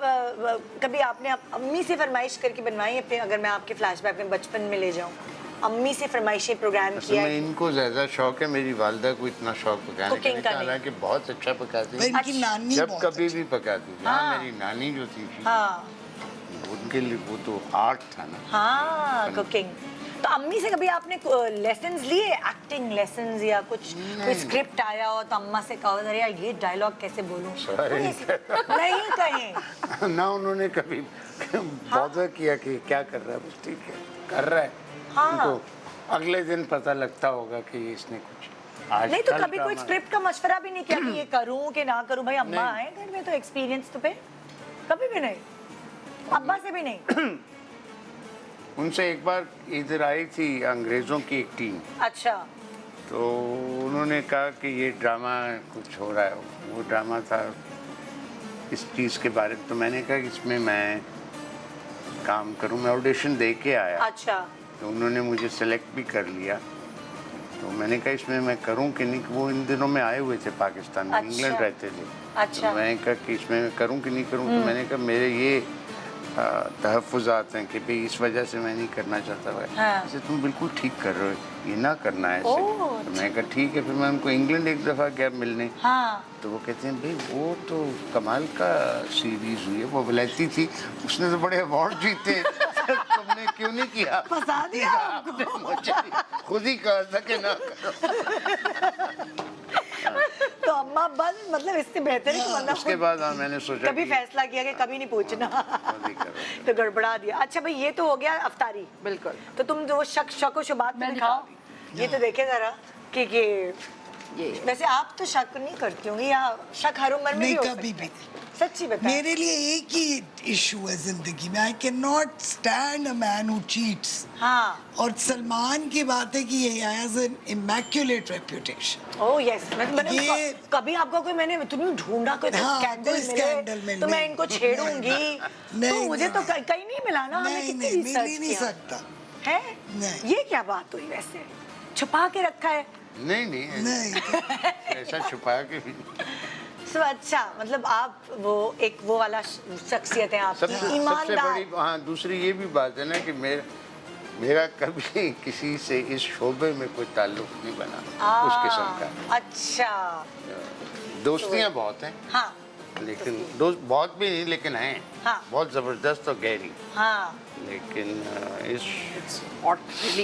कभी आपने अम्मी से फरमाइश करके बनवाई है अपने? अगर मैं आपके फ्लैशबैक में बचपन में ले जाऊं, अम्मी से फरमाइशी प्रोग्राम असल किया में है? इनको ज्यादा शौक है, मेरी वालदा को इतना शौक पकाने Cooking का का, नहीं। हालांकि बहुत अच्छा पकाती भाई है। इनकी नानी जब बहुत कभी भी पकाती थी। हाँ, हाँ। मेरी नानी जो थी, हाँ उनके लिए वो तो आर्ट था ना। हाँ, कुकिंग। तो अम्मी से कभी आपने लेसन्स लिए, एक्टिंग लेसन्स या कुछ, कोई स्क्रिप्ट आया हो तो अम्मा से कहो अरे यार ये डायलॉग कैसे बोलूं? Sorry. नहीं कहें। ना उन्होंने कभी बॉदर किया कि क्या कर रहा है, बस ठीक है कर रहा है। हाँ। उनको अगले दिन पता लगता होगा कि इसने कुछ आज नहीं तो कल कभी कोई ड्रामा- स्क्रिप्ट का मशवरा भी नहीं किया कि ये करूं कि ना करूं? भाई अम्मा नहीं। आए घर में तो एक्सपीरियंस तो पे कभी भी नहीं, अब्बा से भी नहीं। उनसे एक बार इधर आई थी अंग्रेज़ों की एक टीम, अच्छा। तो उन्होंने कहा कि ये ड्रामा कुछ हो रहा है। वो ड्रामा था इस चीज़ के बारे में, तो मैंने कहा कि इसमें मैं काम करूं। मैं ऑडिशन दे के आया, अच्छा। तो उन्होंने मुझे सेलेक्ट भी कर लिया। तो मैंने कहा इसमें मैं करूं कि नहीं। वो इन दिनों में आए हुए थे पाकिस्तान में, अच्छा। इंग्लैंड रहते थे। अच्छा। तो मैंने कहा कि इसमें मैं करूं कि नहीं करूं। तो मैंने कहा मेरे ये तहफ़्फ़ुज़ात हैं कि भाई इस वजह से मैं नहीं करना चाहता भाई हाँ। जैसे तुम बिल्कुल ठीक कर रहे हो, ये ना करना है ऐसे। ओह, तो मैं कहा ठीक है। फिर मैं उनको इंग्लैंड एक दफ़ा गया मिलने, हाँ तो वो कहते हैं भाई वो तो कमाल का सीरीज़ हुई है, वो वैसी थी, उसने तो बड़े अवार्ड जीते हैं। तुमने क्यों नहीं किया? फंसा दिया आपने मुझे खुद ही कहा था कि ना करो। तो अम्मा बस मतलब इससे बेहतर है कि बंदा उसके खुद बाद मैंने सोचा कभी कि फैसला किया कि कभी नहीं पूछना खुद ही करो। तो गड़बड़ा दिया। अच्छा भाई ये तो हो गया अफ्तारी, बिल्कुल। तो तुम जो शक व शुबात में मैं दिखाओ, ये तो देखे जरा कि ये वैसे आप तो शक नहीं करती होंगी या शक हर उम्र में नहीं, भी हो कभी सकता है? भी। सच्ची बता। मेरे लिए एक ही इशू है जिंदगी में, I can not stand a man who cheats. हाँ और सलमान की बात है कि ये has an immaculate reputation. Oh yes, मैंने ये- कभी आपका कोई मैंने तुम्हें ढूंढा कोई हाँ, स्कैंडल कोई स्कैंडल मिले मिले। तो मैं इनको छेड़ूंगी, तो नहीं, मुझे तो नहीं। कहीं नहीं मिला ना। हमने नहीं कितनी नहीं, मिल रिसर्च ही नहीं किया सकता। है। नहीं। ये क्या बात हुई वैसे, छुपा के रखा है? नहीं नहीं नहीं ऐसा छुपा के भी सो अच्छा, मतलब आप वो एक वो वाला शख्सियत है आपकी, सबसे ईमानदार। बड़ी हाँ दूसरी ये भी बात है ना कि मेरा कभी किसी से इस शोबे में कोई ताल्लुक नहीं बना उस किस्म का। अच्छा दोस्तियां बहुत हैं, हाँ लेकिन दोस्त बहुत भी नहीं, लेकिन हैं हाँ। बहुत ज़बरदस्त और गहरी। हाँ लेकिन इस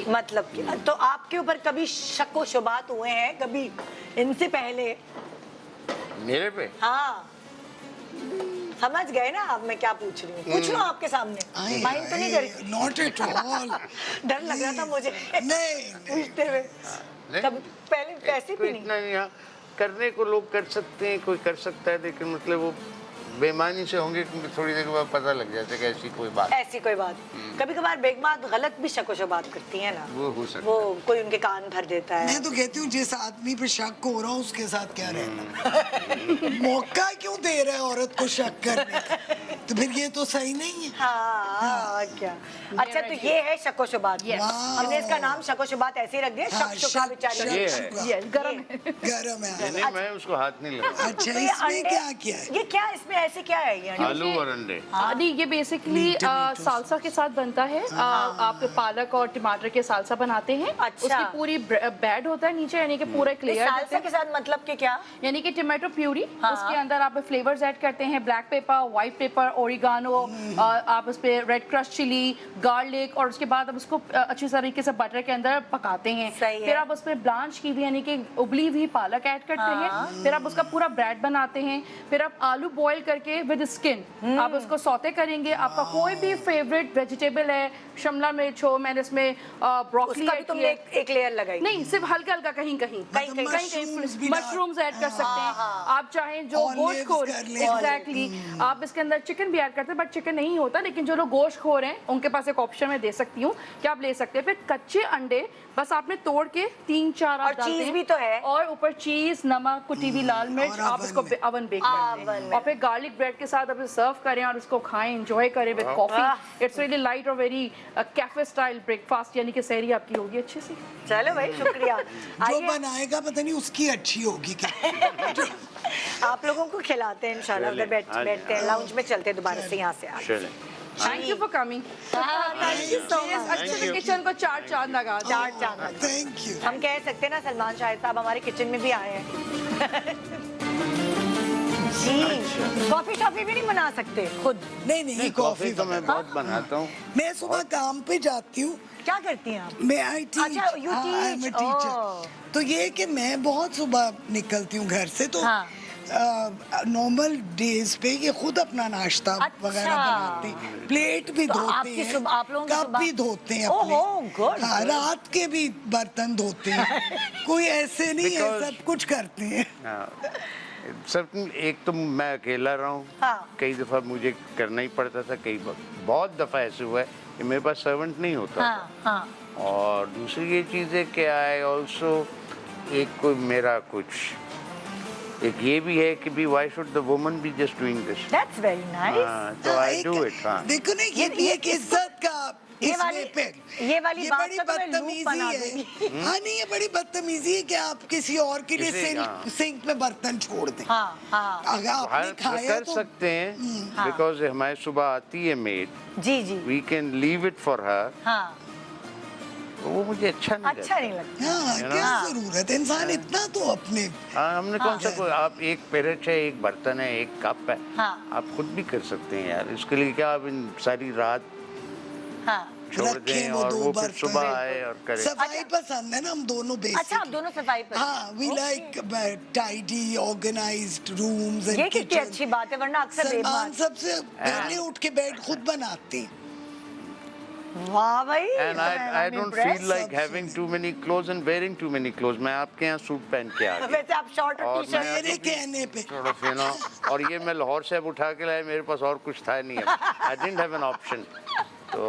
मतलब कि तो आपके ऊपर कभी शक व शुबात हुए हैं कभी इनसे पहले? मेरे पे हाँ समझ गए ना आप मैं क्या पूछ रही हूँ? पूछ लो आपके सामने, माइंड तो नहीं करी? Not at all. डर लग रहा था मुझे नहीं पूछते हुए। नहीं, कभी पहले पैसे कोई भी नहीं? इतना नहीं, हाँ करने को लोग कर सकते हैं, कोई कर सकता है, लेकिन मतलब वो बेईमानी से होंगे क्योंकि थोड़ी देर के बाद पता लग जाता है कि ऐसी कोई बात ऐसी कोई बात। कभी कभार बेगमात गलत भी शक व शुबात करती है ना, वो हो सकता वो कोई उनके कान भर देता है। मैं तो कहती हूँ जिस आदमी पे शक हो रहा हूँ उसके साथ क्या रहना। मौका क्यों दे रहा है औरत को शक करने का? तो फिर ये तो सही नहीं है। हाँ क्या। अच्छा तो ये है शक व शुबात। Yes. हमने इसका नाम शक व शुबात ऐसे ही रख दिया, हाँ, शक शुका बेचारी। ये है। शुका। ये गरम है। गरम है। नहीं मैं उसको हाथ नहीं लगा। अच्छा तो ये इसमें अंडे- क्या किया है? ये क्या इसमें ऐसे क्या है ये अंडे? आलू और अंडे। नहीं ये बेसिकली मीठे मीठे सालसा के साथ बनता है। आप पालक और टमाटर के सालसा बनाते हैं। अच्छा। उसकी पूरी ब्रेड होता है नीचे, यानी कि पूरा एक इस लेयर सालसा के साथ मतलब कि क्या? यानी कि टमाटो प्यूरी। हाँ। उसके अंदर आप फ्लेवर्स ऐड करते हैं, black pepper, white paper, oregano, आप उस पे रेड क्रश चिली, गार्लिक, और उसके बाद आप उसको अच्छी तरीके से बटर के अंदर पकाते हैं। सही है। फिर आप उसमें ब्लांच की हुई यानी कि उबली हुई पालक ऐड करते हाँ। हैं। फिर आप उसका पूरा ब्रेड बनाते हैं। फिर आप आलू बॉईल करके विद स्किन आप उसको सौते करेंगे। आपका कोई भी फेवरेट वेजिटेबल है, शिमला मिर्च हो, मैंने इसमें ब्रोकली उसका भी तुमने एक लेयर लगाई? नहीं, सिर्फ हल्का हल्का कहीं कहीं कहीं- mushrooms भी डाल- मशरूम्स ऐड कर सकते हैं। हाँ। आप चाहें जो Olives गोश्त खोर, कर लें। एग्जैक्टली, आप इसके अंदर चिकन भी ऐड करते हैं, बट चिकन नहीं होता, लेकिन जो लोग गोश्त खोर हैं उनके पास एक ऑप्शन मैं दे सकती हूँ कि आप ले सकते हैं। फिर कच्चे अंडे बस आपने तोड़ के 3-4 और आप डालते चीज़ हैं। भी तो है। और ऊपर चीज, नमक, कुटी हुई लाल मिर्च, और आप oven इसको में। अवन बेक करते oven हैं। में। और फिर गार्लिक ब्रेड के साथ आप इसे सर्व करें और इसको खाएं, एंजॉय करें विद वाह। कॉफी। इट्स रियली लाइट और वेरी कैफे स्टाइल ब्रेकफास्ट, यानी कि सहरी आपकी होगी अच्छे से। चलो भाई शुक्रिया। जो आइए बनाएगा पता नहीं उसकी अच्छी होगी क्या। जो- आप लोगों को खिलाते हैं इंशाल्लाह, चलें, उधर बैठते हैं, लाउंज में चलते हैं दोबारा से यहाँ से आगे। चलें। Thank you for coming. Thank you so much. अच्छे से किचन को 4 चांद लगा दें। 4 चांद लगा। Thank you. हम कह सकते हैं ना सलमान शाहिद साहब हमारे किचन में भी आए हैं। जी कॉफी शॉफी भी नहीं बना सकते खुद? नहीं कॉफी तो मैं बहुत बनाता हूँ। मैं सुबह काम पे जाती हूँ। क्या करती हैं आप? मैं आई टीच। अच्छा, you I am teach, teacher. oh. तो ये कि मैं बहुत सुबह निकलती हूँ घर से, तो हाँ। नॉर्मल डेज पे ये खुद अपना नाश्ता अच्छा। वगैरह बनाते हैं, प्लेट भी तो धोते आपकी हैं, सुबह- आप लोगों की कप सुबह- भी धोते हैं ओहो, अपने। good, हाँ, good. रात के भी बर्तन धोते हैं। कोई ऐसे नहीं है, Because- सब कुछ करते हैं। हाँ, सब एक तो मैं अकेला रहा हूँ। हाँ। कई दफ़ा मुझे करना ही पड़ता था, बहुत दफ़ा ऐसे हुआ है कि मेरे पास सर्वेंट नहीं होता हाँ हाँ। था। और दूसरी ये चीज़ है कि आई ऑल्सो एक कोई मेरा कुछ एक ये भी है कि भी why should the woman be just doing this. That's very nice. तो आई एक- डू इट। हाँ देखो ना, ये भी एक इज्जत का इस वाली- वे पे ये वाली बात बड़ी का तो मैं लूप बना बदतमीजी है। हाँ नहीं, ये बड़ी बदतमीजी है कि आप किसी और के लिए सिंक में बर्तन छोड़ दें। हाँ हाँ अगर आपने हर खाया कर तो सकते हैं हाँ। बिकॉज हमारे सुबह आती है मेड, जी जी we can leave it for her, हाँ वो मुझे अच्छा नहीं अच्छा नहीं लगता हाँ, है ना? क्या जरूरत है, इंसान इतना तो अपने हाँ, हमने कौन सा कोई, आप एक पेरेट है, एक बर्तन है, एक कप है, हाँ। आप खुद भी कर सकते हैं यार। इसके लिए क्या आप इन सारी रात हाँ छोड़ रखें दें वो और दो वो फिर बर्तन। सुबह आए और करें। सफाई पसंद है ना हम दोनों बेसिक। अच्छा आप दोनों सफाई पर हाँ, we like tidy organised rooms and ये कितनी अच्छी बात है, वरना अक्सर सलमान बेईमान। सबसे पहले उठ के बेड खुद बनाते हैं। वाह भाई And I don't impressed. feel like having too many clothes and wearing too many clothes. मैं आपके यहाँ सूट पहन के आ गया। वैसे आप शॉर्ट और और टी शर्ट मेरे कहने पे sort of, you know, और ये मैं लाहौर से अब उठा के लाया, मेरे पास और कुछ था नहीं। I didn't have an option. तो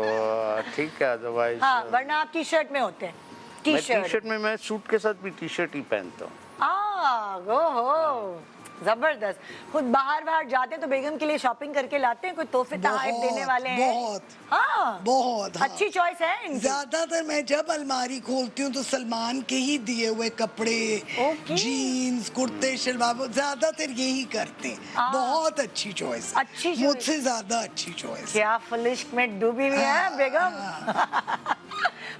ठीक है, otherwise हाँ वरना आप टी शर्ट में होते हैं टी मैं शर्ट टी-शर्ट में, मैं सूट के साथ भी टी-शर्ट ही पहनता हूँ। ओहो जबरदस्त। खुद बाहर जाते हैं तो बेगम के लिए शॉपिंग करके लाते हैं, कोई तोहफे तोहफे देने वाले हैं? बहुत हाँ बहुत हाँ। अच्छी चॉइस है इनकी। ज्यादातर मैं जब अलमारी खोलती हूँ तो सलमान के ही दिए हुए कपड़े, ओके। जीन्स, कुर्ते, शलवार ज्यादातर यही करते हैं। बहुत अच्छी चॉइस, अच्छी choice। मुझसे ज्यादा अच्छी चॉइस। क्या फलिश्क में डूबी हुई है बेगम।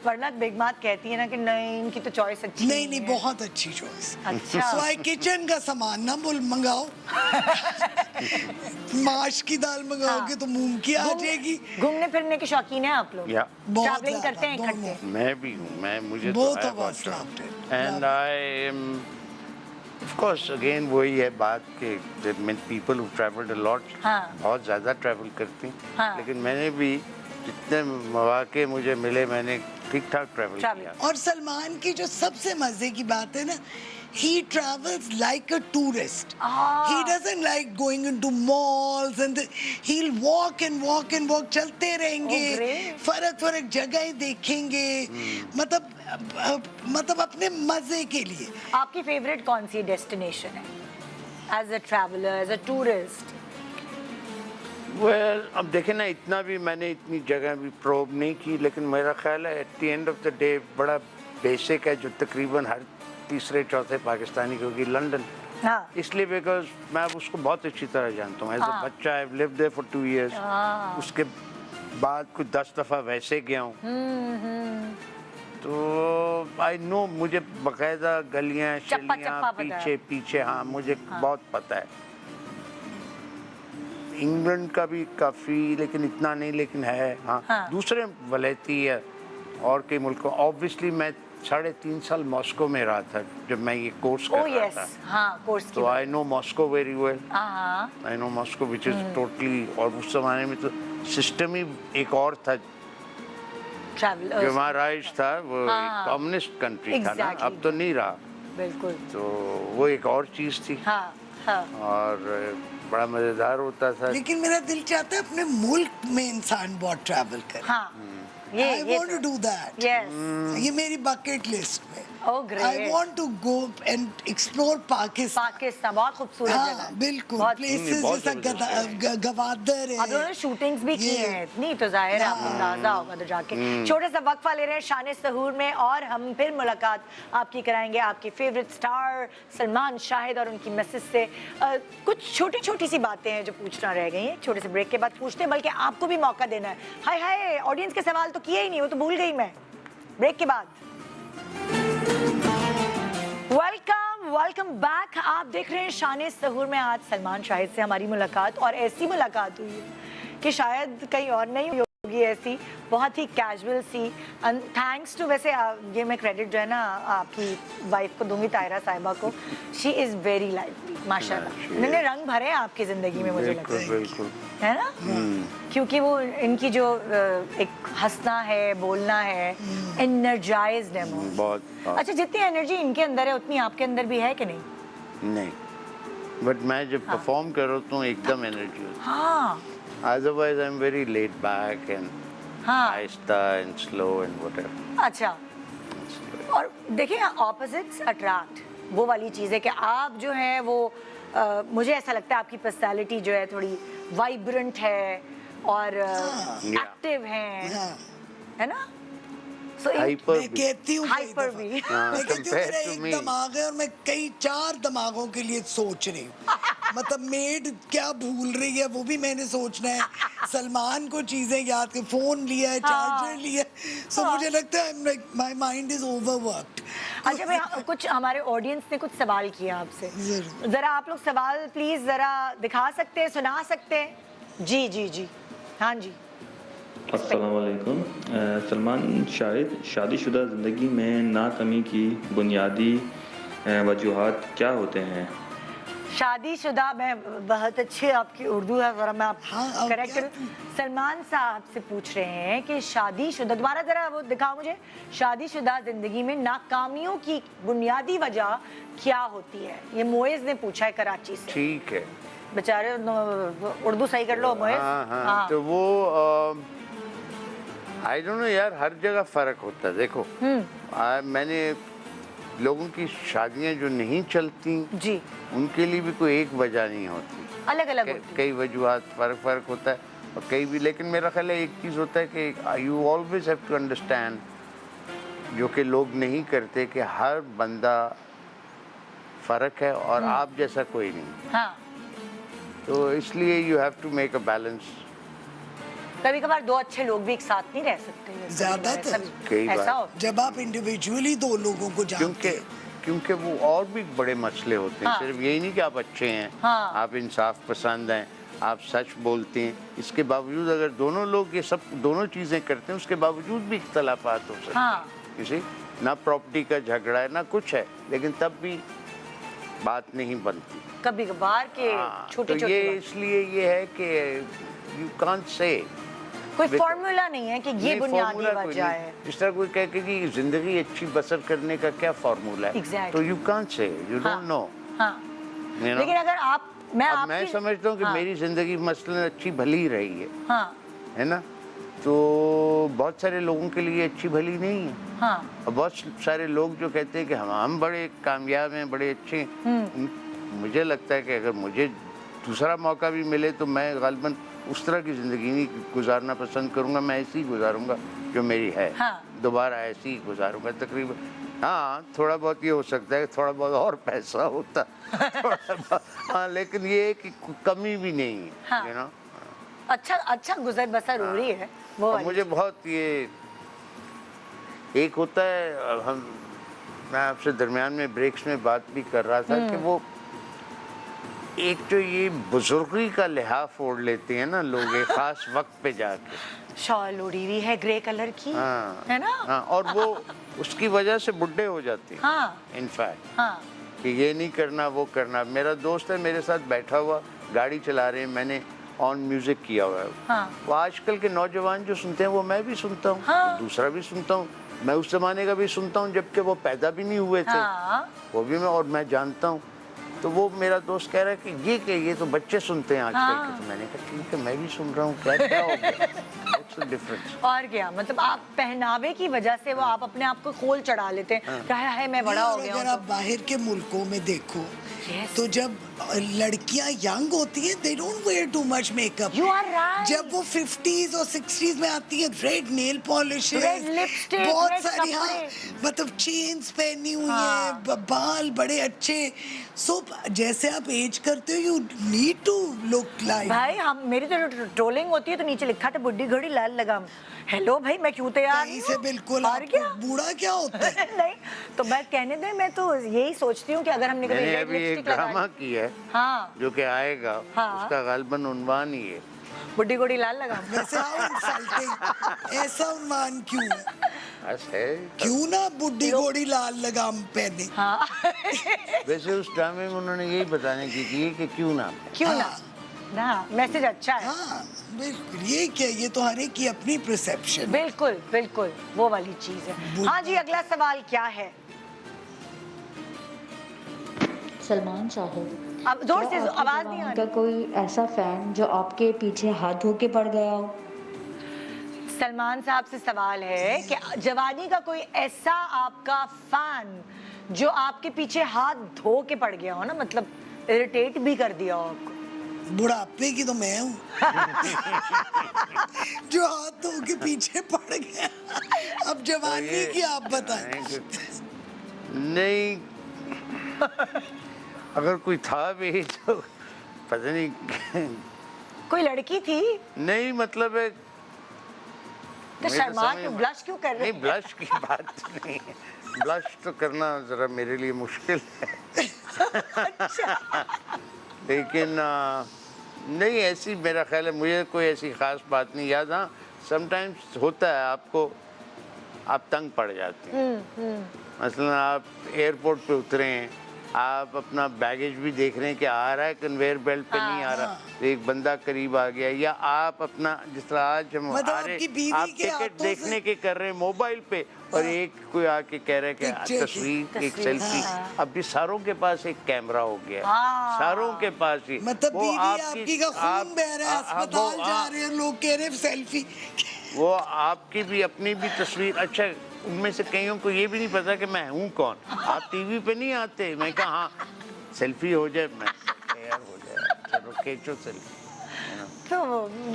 वरना बेगमात कहती है ना कि नहीं इनकी तो चॉइस अच्छी नहीं नहीं, है। बहुत अच्छी चॉइस। अच्छा सवाई किचन का सामान ना बोल मंगाओ। माश की दाल मंगाओगे तो मूंग की आ जाएगी। घूमने फिरने के शौकीन हैं आप लोग? या बहुत ट्रैवलिंग ज्यादा, करते हैं दोनों। इकट्ठे? मैं भी हूँ, मैं मुझे तो Both है of बहुत us शौक। loved it. And I am, of course, again वही है बात कि there are many people who traveled a lot, हाँ। बहुत ज़्यादा ट्रैवल करती हैं, हाँ। लेकिन मैंने भी जितने मौके मुझे मिले मैंने ठीक ठाक ट्रैवल Travel। किया। और सलमान की जो सबसे मजे की बात है ना, he travels like a tourist. He doesn't like going into malls and he'll walk and walk and walk, चलते रहेंगे, Oh, great। फर्क जगह देखेंगे, मतलब अपने मजे के लिए। आपकी फेवरेट कौन सी डेस्टिनेशन है as a traveller, as a tourist? Well, अब देखें ना, इतना भी मैंने इतनी जगह भी प्रोब नहीं की, लेकिन मेरा ख्याल है at the end of the day बड़ा बेसिक है जो तकरीबन हर तीसरे चौथे पाकिस्तानी को, कि लंदन। हाँ इसलिए बिकॉज मैं अब उसको बहुत अच्छी तरह जानता हूँ। एज अ बच्चा I lived there for 2 years। उसके बाद कुछ 10 दफ़ा वैसे गया हूँ, तो आई नो, मुझे बकायदा गलियाँ चप्पा शलियाँ चप्पा पता है। पीछे पीछे, हाँ मुझे बहुत पता है। इंग्लैंड का भी काफ़ी, लेकिन इतना नहीं, लेकिन है हाँ, हाँ। दूसरे वलैती है और कई मुल्कों। ऑब्वियसली मैं 3.5 साल मॉस्को में रहा था जब मैं ये कोर्स कर ओह रहा यस था, हाँ कोर्स की तो I know Moscow very well. हाँ I know Moscow which is totally, और उस जमाने में तो सिस्टम ही एक और था, ट्रैवल जो वहाँ राइज था वो हाँ। कम्युनिस्ट कंट्री था ना, Exactly। अब तो नहीं रहा, बिल्कुल तो वो एक और चीज़ थी हाँ हाँ और बड़ा मज़ेदार होता था। लेकिन मेरा दिल चाहता है अपने मुल्क में इंसान बहुत ट्रैवल करे। हाँ I ये want to do that. Yes ये मेरी बकेट लिस्ट में। Oh, great। I want to go and explore Pakistan. Pakistan बहुत खूबसूरत जगह हाँ है। बिल्कुल, बहुत- प्लेसेस बहुत जैसा जबरदस्त गवादर है। अब उन्होंने शूटिंग्स भी की ये- हैं इतनी, तो जाहिर है आपको अंदाजा होगा तो जाके। छोटा सा वक्फा ले रहे हैं शान सहूर में, और हम फिर मुलाकात आपकी कराएंगे आपके फेवरेट स्टार सलमान शाहिद और उनकी मैसेज से। कुछ छोटी छोटी सी बातें हैं जो पूछना रह गई हैं, छोटे से ब्रेक के बाद पूछते हैं, बल्कि आपको भी मौका देना है। हाय हाय, ऑडियंस के सवाल तो किए ही नहीं, वो तो भूल गई मैं। ब्रेक के बाद वेलकम बैक। आप देख रहे हैं शान सहूर में। आज सलमान शाहिद से हमारी मुलाकात, और ऐसी मुलाकात हुई है कि शायद कहीं और नहीं होगी ऐसी, बहुत ही कैजुअल सी। थैंक्स टू, वैसे ये मैं क्रेडिट जो है ना आपकी वाइफ को दूंगी, तायरा साहिबा को। शी इज़ वेरी लाइवली माशाल्लाह। मैंने रंग भरे हैं आपकी ज़िंदगी में, मुझे लगता है, बिल्कुल है ना, क्योंकि वो इनकी जो एक हंसना है, बोलना है, एनर्जाइज्ड है वो बहुत। अच्छा, जितनी एनर्जी इनके अंदर है उतनी आपके अंदर भी है कि नहीं? नहीं, बट मैं जब परफॉर्म कर रहा हूँ एकदम एनर्जी होती हाँ है। Otherwise I am very laid back and हाँ आहिस्ता एंड स्लो एंड व्हाटएवर। अच्छा, और देखिए ऑपोजिट्स अट्रैक्ट, वो वाली चीज़ है कि आप जो हैं वो मुझे ऐसा लगता है आपकी पर्सनालिटी जो है थोड़ी वाइब्रेंट है और एक्टिव हैं। हाँ। है ना? So, हाइपर मैं कहती हूँ कई Hyper दफा, भी। मैं कहती हूँ Compared मेरा to एक me. दिमाग है और मैं कई 4 दिमागों के लिए सोच रही हूँ। मतलब मेड क्या भूल रही है वो भी मैंने सोचना है, सलमान को चीजें याद कर, फोन लिया है, चार्जर लिया है, सो मुझे लगता है माय माइंड इज ओवरवर्क्ड। अच्छा भाई, कुछ हमारे ऑडियंस ने कुछ सवाल किया आपसे, जरूर। जरा आप लोग सवाल प्लीज जरा दिखा सकते हैं, सुना सकते हैं? जी जी जी, हाँ जी। अस्सलाम वालेकुम। सलमान शाहिद, शादीशुदा ज़िंदगी में नाकामी की बुनियादी वजूहात क्या होते हैं? शादीशुदा, मैं बहुत अच्छी आपकी उर्दू है, जरा मैं आप हाँ, अब करेक्ट क्या करूं। सलमान साहब से पूछ रहे हैं कि शादीशुदा, दोबारा जरा वो दिखाओ मुझे, शादीशुदा जिंदगी में नाकामियों की बुनियादी वजह क्या होती है? ये मोइज ने पूछा है कराची से। ठीक है। बेचारे उर्दू सही कर लो मोइज। हाँ, तो वो आई डोंट नो यार, हर जगह फर्क होता है। देखो, मैंने लोगों की शादियां जो नहीं चलती जी, उनके लिए भी कोई एक वजह नहीं होती, अलग अलग होती है। कई वजूहात फर्क होता है और कई भी, लेकिन मेरा ख्याल है एक चीज़ होता है कि you always have to understand, जो कि लोग नहीं करते, कि हर बंदा फ़र्क है और आप जैसा कोई नहीं। हाँ, तो इसलिए you have to make a balance. कभी कभार दो अच्छे लोग भी एक साथ नहीं रह सकते। ज्यादातर कई बार। ऐसा हो। जब आप इंडिविजुअली 2 लोगों को जानते हैं, क्योंकि वो और भी बड़े मसले होते हैं। हाँ। सिर्फ यही नहीं कि आप अच्छे हैं, हाँ। आप इंसाफ पसंद हैं, आप सच बोलते हैं, इसके बावजूद अगर दोनों लोग ये सब दोनों चीज़ें करते हैं, उसके बावजूद भी इख्तलाफात हो सकते हाँ। हैं। किसी ना प्रॉपर्टी का झगड़ा है ना कुछ है, लेकिन तब भी बात नहीं बनती। कभी कभार के हाँ, छोटी तो ये छोटी इसलिए ये है कि यू कांट से कोई देखो, फॉर्मूला नहीं है कि ये नहीं, बुनियादी फार्मूला कोई वजह नहीं। है। जिस तरह कोई कहे कि जिंदगी अच्छी बसर करने का क्या फार्मूला है, Exactly. तो यू कांट से, यू हाँ, डोंट नो। हाँ। लेकिन अगर आप, मैं अब आपकी, मैं समझता हूँ कि हाँ, मेरी जिंदगी मसलन अच्छी भली रही हाँ, है ना, तो बहुत सारे लोगों के लिए अच्छी भली नहीं है। हाँ, और बहुत सारे लोग जो कहते हैं कि हम बड़े कामयाब हैं, बड़े अच्छे हैं, मुझे लगता है कि अगर मुझे दूसरा मौका भी मिले तो मैं गालिबन उस तरह की ज़िंदगी नहीं गुजारना पसंद करूँगा। मैं ऐसी ही गुजारूँगा जो मेरी है, हाँ। दोबारा ऐसी ही गुजारूँगा तकरीबन। हाँ, थोड़ा बहुत ये हो सकता है कि थोड़ा बहुत और पैसा होता थोड़ा बहुत, हाँ, लेकिन ये है कि कमी भी नहीं है, हाँ। you know? अच्छा गुजर बसर हो रही है वो और वाली मुझे चीज़। बहुत ये एक होता है, मैं आपसे दरमियान में ब्रेक्स में बात भी कर रहा था कि वो एक तो ये बुजुर्गी का लिहाफ फोड़ लेते हैं ना लोग एक खास वक्त पे जाके। शॉल उड़ी हुई है ग्रे कलर की, हाँ, है ना? हाँ, और वो उसकी वजह से बुढ़े हो जाते हैं। हाँ, इनफैक्ट हाँ, कि ये नहीं करना वो करना। मेरा दोस्त है मेरे साथ बैठा हुआ, गाड़ी चला रहे हैं, मैंने ऑन म्यूजिक किया हुआ है। हाँ। वो आजकल के नौजवान जो सुनते हैं वो मैं भी सुनता हूँ, हाँ। दूसरा भी सुनता हूँ, मैं उस जमाने का भी सुनता हूँ जबकि वो पैदा भी नहीं हुए थे। हाँ। वो भी मैं, और मैं जानता हूँ। तो वो मेरा दोस्त कह रहा है कि ये तो बच्चे सुनते हैं आजकल हाँ। के। तो मैंने कहा ठीक है, मैं भी सुन रहा हूँ, क्या हो गया? What's the difference? और क्या, मतलब आप पहनावे की वजह से वो आप अपने आप को खोल चढ़ा लेते हैं, क्या है मैं बड़ा हो और गया अगर हूँ आप बाहर के मुल्कों में देखो, Yes. तो जब लड़कियां यंग होती हैं, they don't wear too much makeup. You are right. जब वो 50s और 60s में आती है, red nail polish, Red lipstick, बहुत red सारी, हाँ, कपड़े। मतलब चेन्स पहनी हुई हाँ। है, बाल बड़े अच्छे। सो जैसे आप एज करते हो, you need to look like. भाई हम, मेरी तो ट्रोलिंग होती है तो नीचे लिखा था बुड्ढी घड़ी लाल लगाम। हेलो भाई, मैं क्यों तैयार कहीं नहीं से हूँ? बिल्कुल और क्या आपको बूढ़ा क्या होता है? नहीं, तो मैं कहने दे, मैं तो यही सोचती हूँ कि अगर हमने कभी मैंने रेड अभी एक लिपस्टिक लगा ड्रामा ली, की है हाँ, जो कि आएगा, हाँ। उसका गालिबन उन्वान ही है बुड्ढी घड़ी लाल लगाम। वैसे how insulting, ऐसा उन्वान क्यों है? बस है। क्यों ना बुड्ढी घोड़ी लाल लगाम पहने? हाँ वैसे उस ड्रामे में उन्होंने यही बताने की थी कि क्यों ना। क्यों ना, हाँ। ना मैसेज अच्छा है। हाँ, बिल्कुल। ये क्या, ये तो हर एक की अपनी परसेप्शन। बिल्कुल बिल्कुल वो वाली चीज है। हाँ जी, अगला सवाल क्या है? सलमान साहब, अब जोर से क्या आपके आवाज नहीं आ जवानी का रही। कोई ऐसा फैन जो आपके पीछे हाथ धो के पड़ गया हो? सलमान साहब से सवाल है कि जवानी का कोई ऐसा आपका फैन जो आपके पीछे हाथ धो के पड़ गया हो ना, मतलब इरिटेट भी कर दिया हो आपको। बुढ़ापे की तो मैं हूँ जो हाथ धो के पीछे पड़ गया। अब जवानी की आप बताएं। नहीं अगर कोई था भी तो पता नहीं कोई लड़की थी नहीं मतलब है तो मेरे शर्मा समझ क्यों, में- ब्लश क्यों कर रहे नहीं ब्लश की बात नहीं है, ब्लश तो करना जरा मेरे लिए मुश्किल है लेकिन नहीं ऐसी मेरा ख्याल है मुझे कोई ऐसी खास बात नहीं याद। हाँ समटाइम्स होता है आपको आप तंग पड़ जाते हैं मसलन आप एयरपोर्ट पे उतरे हैं आप अपना बैगेज भी देख रहे हैं कि आ रहा है कन्वेयर बेल्ट पे नहीं आ रहा तो एक बंदा करीब आ गया या आप अपना जिस तरह आज हम मतलब आ रहे आपकी बीवी आप के टिकट हाथों देखने से- के कर रहे हैं मोबाइल पे और एक कोई आके कह रहा है कि Picture की। तस्वीर एक तस्वीर, सेल्फी हाँ। अब भी सारों के पास एक कैमरा हो गया हाँ। सारों के पास ही मतलब वो बीवी आपकी का खून बह रहा है, अस्पताल जा हाँ, रहे हैं लोग कह रहे हैं सेल्फी। वो आपकी भी अपनी भी तस्वीर अच्छा उनमें से कईयों को ये भी नहीं पता कि मैं हूँ कौन आप टीवी पे नहीं आते मैं कहा हाँ सेल्फी हो जाए मैं यार हो जाए चलो खींचो सेल्फी तो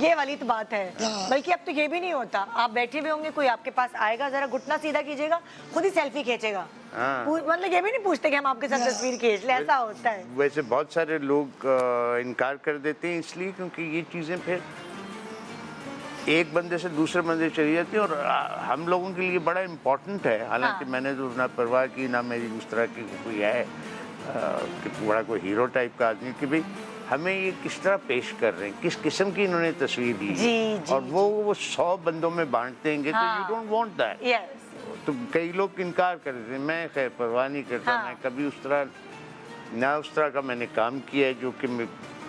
ये वाली तो बात है हाँ। बल्कि अब तो ये भी नहीं होता आप बैठे हुए होंगे कोई आपके पास आएगा जरा घुटना सीधा कीजिएगा खुद ही सेल्फी खींचेगा हाँ। मतलब ये भी नहीं पूछते कि हम आपके साथ तस्वीर खींच ले ऐसा होता है वैसे बहुत सारे लोग इनकार कर देते हैं इसलिए क्योंकि ये चीज़ें फिर एक बंदे से दूसरे बंदे चली जाती है और हम लोगों के लिए बड़ा इम्पोर्टेंट है हालांकि हाँ। मैंने तो ना परवाह की ना मेरी उस तरह की कोई है कि बड़ा कोई हीरो टाइप का आदमी कि भाई हमें ये किस तरह पेश कर रहे हैं किस किस्म की इन्होंने तस्वीर ली जी, है। जी, और वो 100 बंदों में बांट देंगे हाँ। तो you don't want that yes तो कई लोग इनकार कर देते हैं मैं खैर परवाह नहीं करता हाँ। मैं कभी उस तरह ना उस तरह का मैंने काम किया है जो कि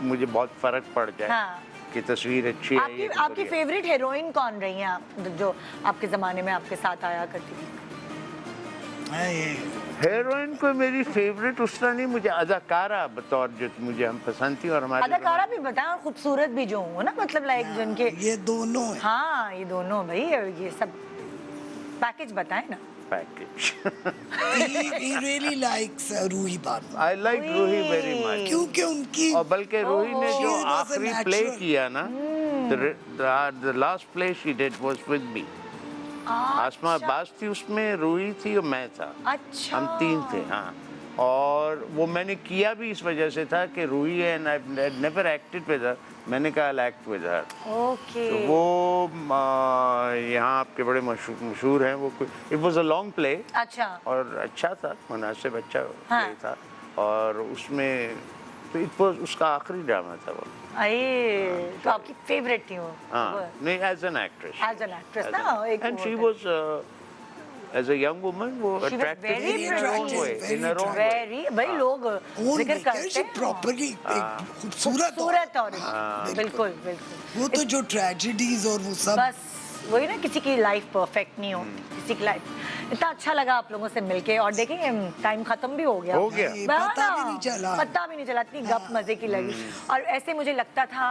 मुझे बहुत फर्क पड़ जाए हाँ। कि तस्वीर अच्छी है आपकी ये तो आपकी बढ़िया। फेवरेट हीरोइन कौन रही हैं आप जो आपके जमाने में आपके साथ आया करती थी हीरोइन को मेरी फेवरेट उस तरह नहीं मुझे अदाकारा बतौर जो मुझे हम पसंद थी और हमारे अदाकारा भी बताएं और खूबसूरत भी जो हो ना मतलब लाइक जिनके ये दोनों है। हाँ ये दोनों भाई ये सब पैकेज बताएं ना package he really likes Roohi Bano I like Roohi very much क्योंकि उनकी और बल्कि रूही ने She जो was a आखिरी प्ले natural. किया ना the last play she did was with me Asma Abbas थी उसमें रूही थी और मैं था अच्छा हम तीन थे हाँ और वो मैंने किया भी इस वजह से था कि Roohi and I never acted with her मैंने कहा I act with her okay तो वो यहाँ आपके बड़े मशहूर हैं वो it was a long play अच्छा और अच्छा था मुनासिब अच्छा हाँ। प्ले था और उसमें तो इट वाज उसका आखिरी ड्रामा था वो अरे तो आपकी फेवरेट थी वो हाँ नहीं as an actress as an actress ना एक and she was as a young woman वो She was attractive very in her own attractive, way very in her own way very भाई लोग own जिक्र maker, करते she हैं properly खूबसूरत खूबसूरत और हाँ, बिल्कुल बिल्कुल वो तो जो ट्रेजेडीज और वो सब बस वही ना किसी की लाइफ परफेक्ट नहीं हो किसी की लाइफ इतना अच्छा लगा आप लोगों से मिलके और देखें टाइम खत्म भी हो गया हो गया। ये हाँ पता ना, भी नहीं चला। पता भी नहीं चला इतनी गप मजे की लगी और ऐसे मुझे लगता था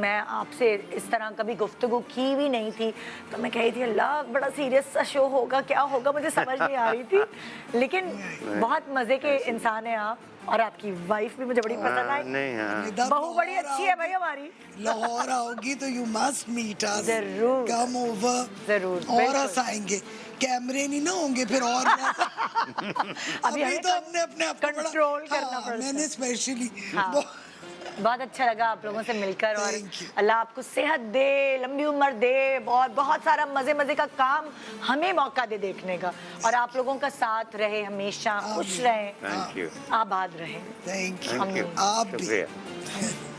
मैं आपसे इस तरह कभी गुफ्तगू की भी नहीं थी तो मैं कही थी अल्लाह बड़ा सीरियस सा शो होगा क्या होगा मुझे समझ नहीं आ रही थी लेकिन बहुत मजे के इंसान हैं आप और आपकी वाइफ भी मुझे बड़ी पसंद आई नहीं हाँ निदा बहू बड़ी लाहौर अच्छी है भाई हमारी लाहौर आओगी तो यू मस्ट मीट अस जरूर। कम ओवर जरूर, और बिल्कुल। हंसाएंगे कैमरे नहीं ना होंगे फिर और अभी हमें तो हमने अपने आप को बड़ा- कंट्रोल करना हाँ, पड़ता है। मैंने स्पेशली हाँ। बहुत अच्छा लगा आप लोगों से मिलकर और Thank you. अल्लाह आपको सेहत दे लंबी उम्र दे और बहुत सारा मजे मजे का काम हमें मौका दे देखने का और आप लोगों का साथ रहे हमेशा खुश रहें थैंक यू आबाद रहें थैंक यू थैंक यू आप भी शुक्रिया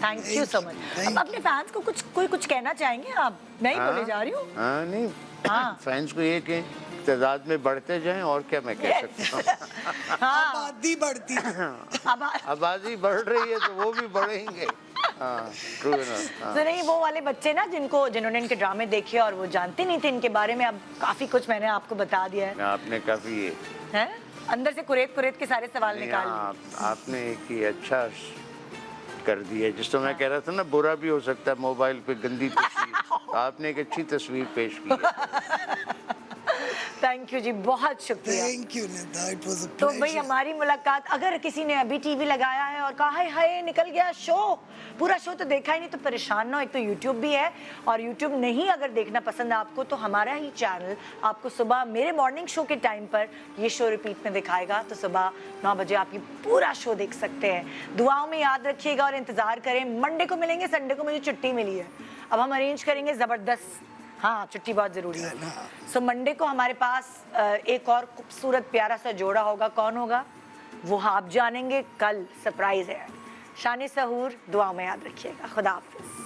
thank you so much Thank अब अपने फैंस को कुछ कहना चाहेंगे आप मैं ही बोले जा रही हूँ हाँ नहीं हाँ। फैंस को ये कि तादाद में बढ़ते जाएं और क्या मैं कह सकता हूँ हाँ आबादी बढ़ती अब आबादी बढ़ रही है तो वो भी बढ़ेंगे हाँ ट्रू हाँ तो नहीं वो वाले बच्चे ना जिन्होंने इनके ड्रामे देखे और वो जानते नहीं थे इनके बारे में अब काफी कुछ मैंने आपको बता दिया है आपने काफी ये हैं? अंदर से कुरेद के सारे सवाल नहीं, निकाल लिए आपने एक ही अच्छा कर दिया जिस तो मैं कह रहा था ना बुरा भी हो सकता है मोबाइल पे गंदी तस्वीर आपने एक अच्छी तस्वीर पेश की है। थैंक यू जी, बहुत शुक्रिया। Thank you Nida, it was अ तो भाई प्लेजर। हमारी मुलाकात, अगर किसी ने अभी टीवी लगाया है और कहा हाय हाय निकल गया शो, पूरा शो तो देखा ही नहीं, तो परेशान ना हो। एक तो यूट्यूब भी है, और यूट्यूब नहीं अगर देखना पसंद है आपको तो हमारा ही चैनल आपको सुबह मेरे मॉर्निंग शो के टाइम पर ये शो रिपीट में दिखाएगा, तो सुबह 9 बजे आप ये पूरा शो देख सकते हैं। दुआओं में याद रखिएगा और इंतज़ार करें, मंडे को मिलेंगे। संडे को मुझे छुट्टी मिली है, अब हम अरेंज करेंगे ज़बरदस्त। हाँ, छुट्टी बहुत ज़रूरी है। सो मंडे को हमारे पास एक और खूबसूरत प्यारा सा जोड़ा होगा। कौन होगा वो आप जानेंगे कल, सरप्राइज है। शान सहूर, दुआ में याद रखिएगा। खुदा हाफिज़।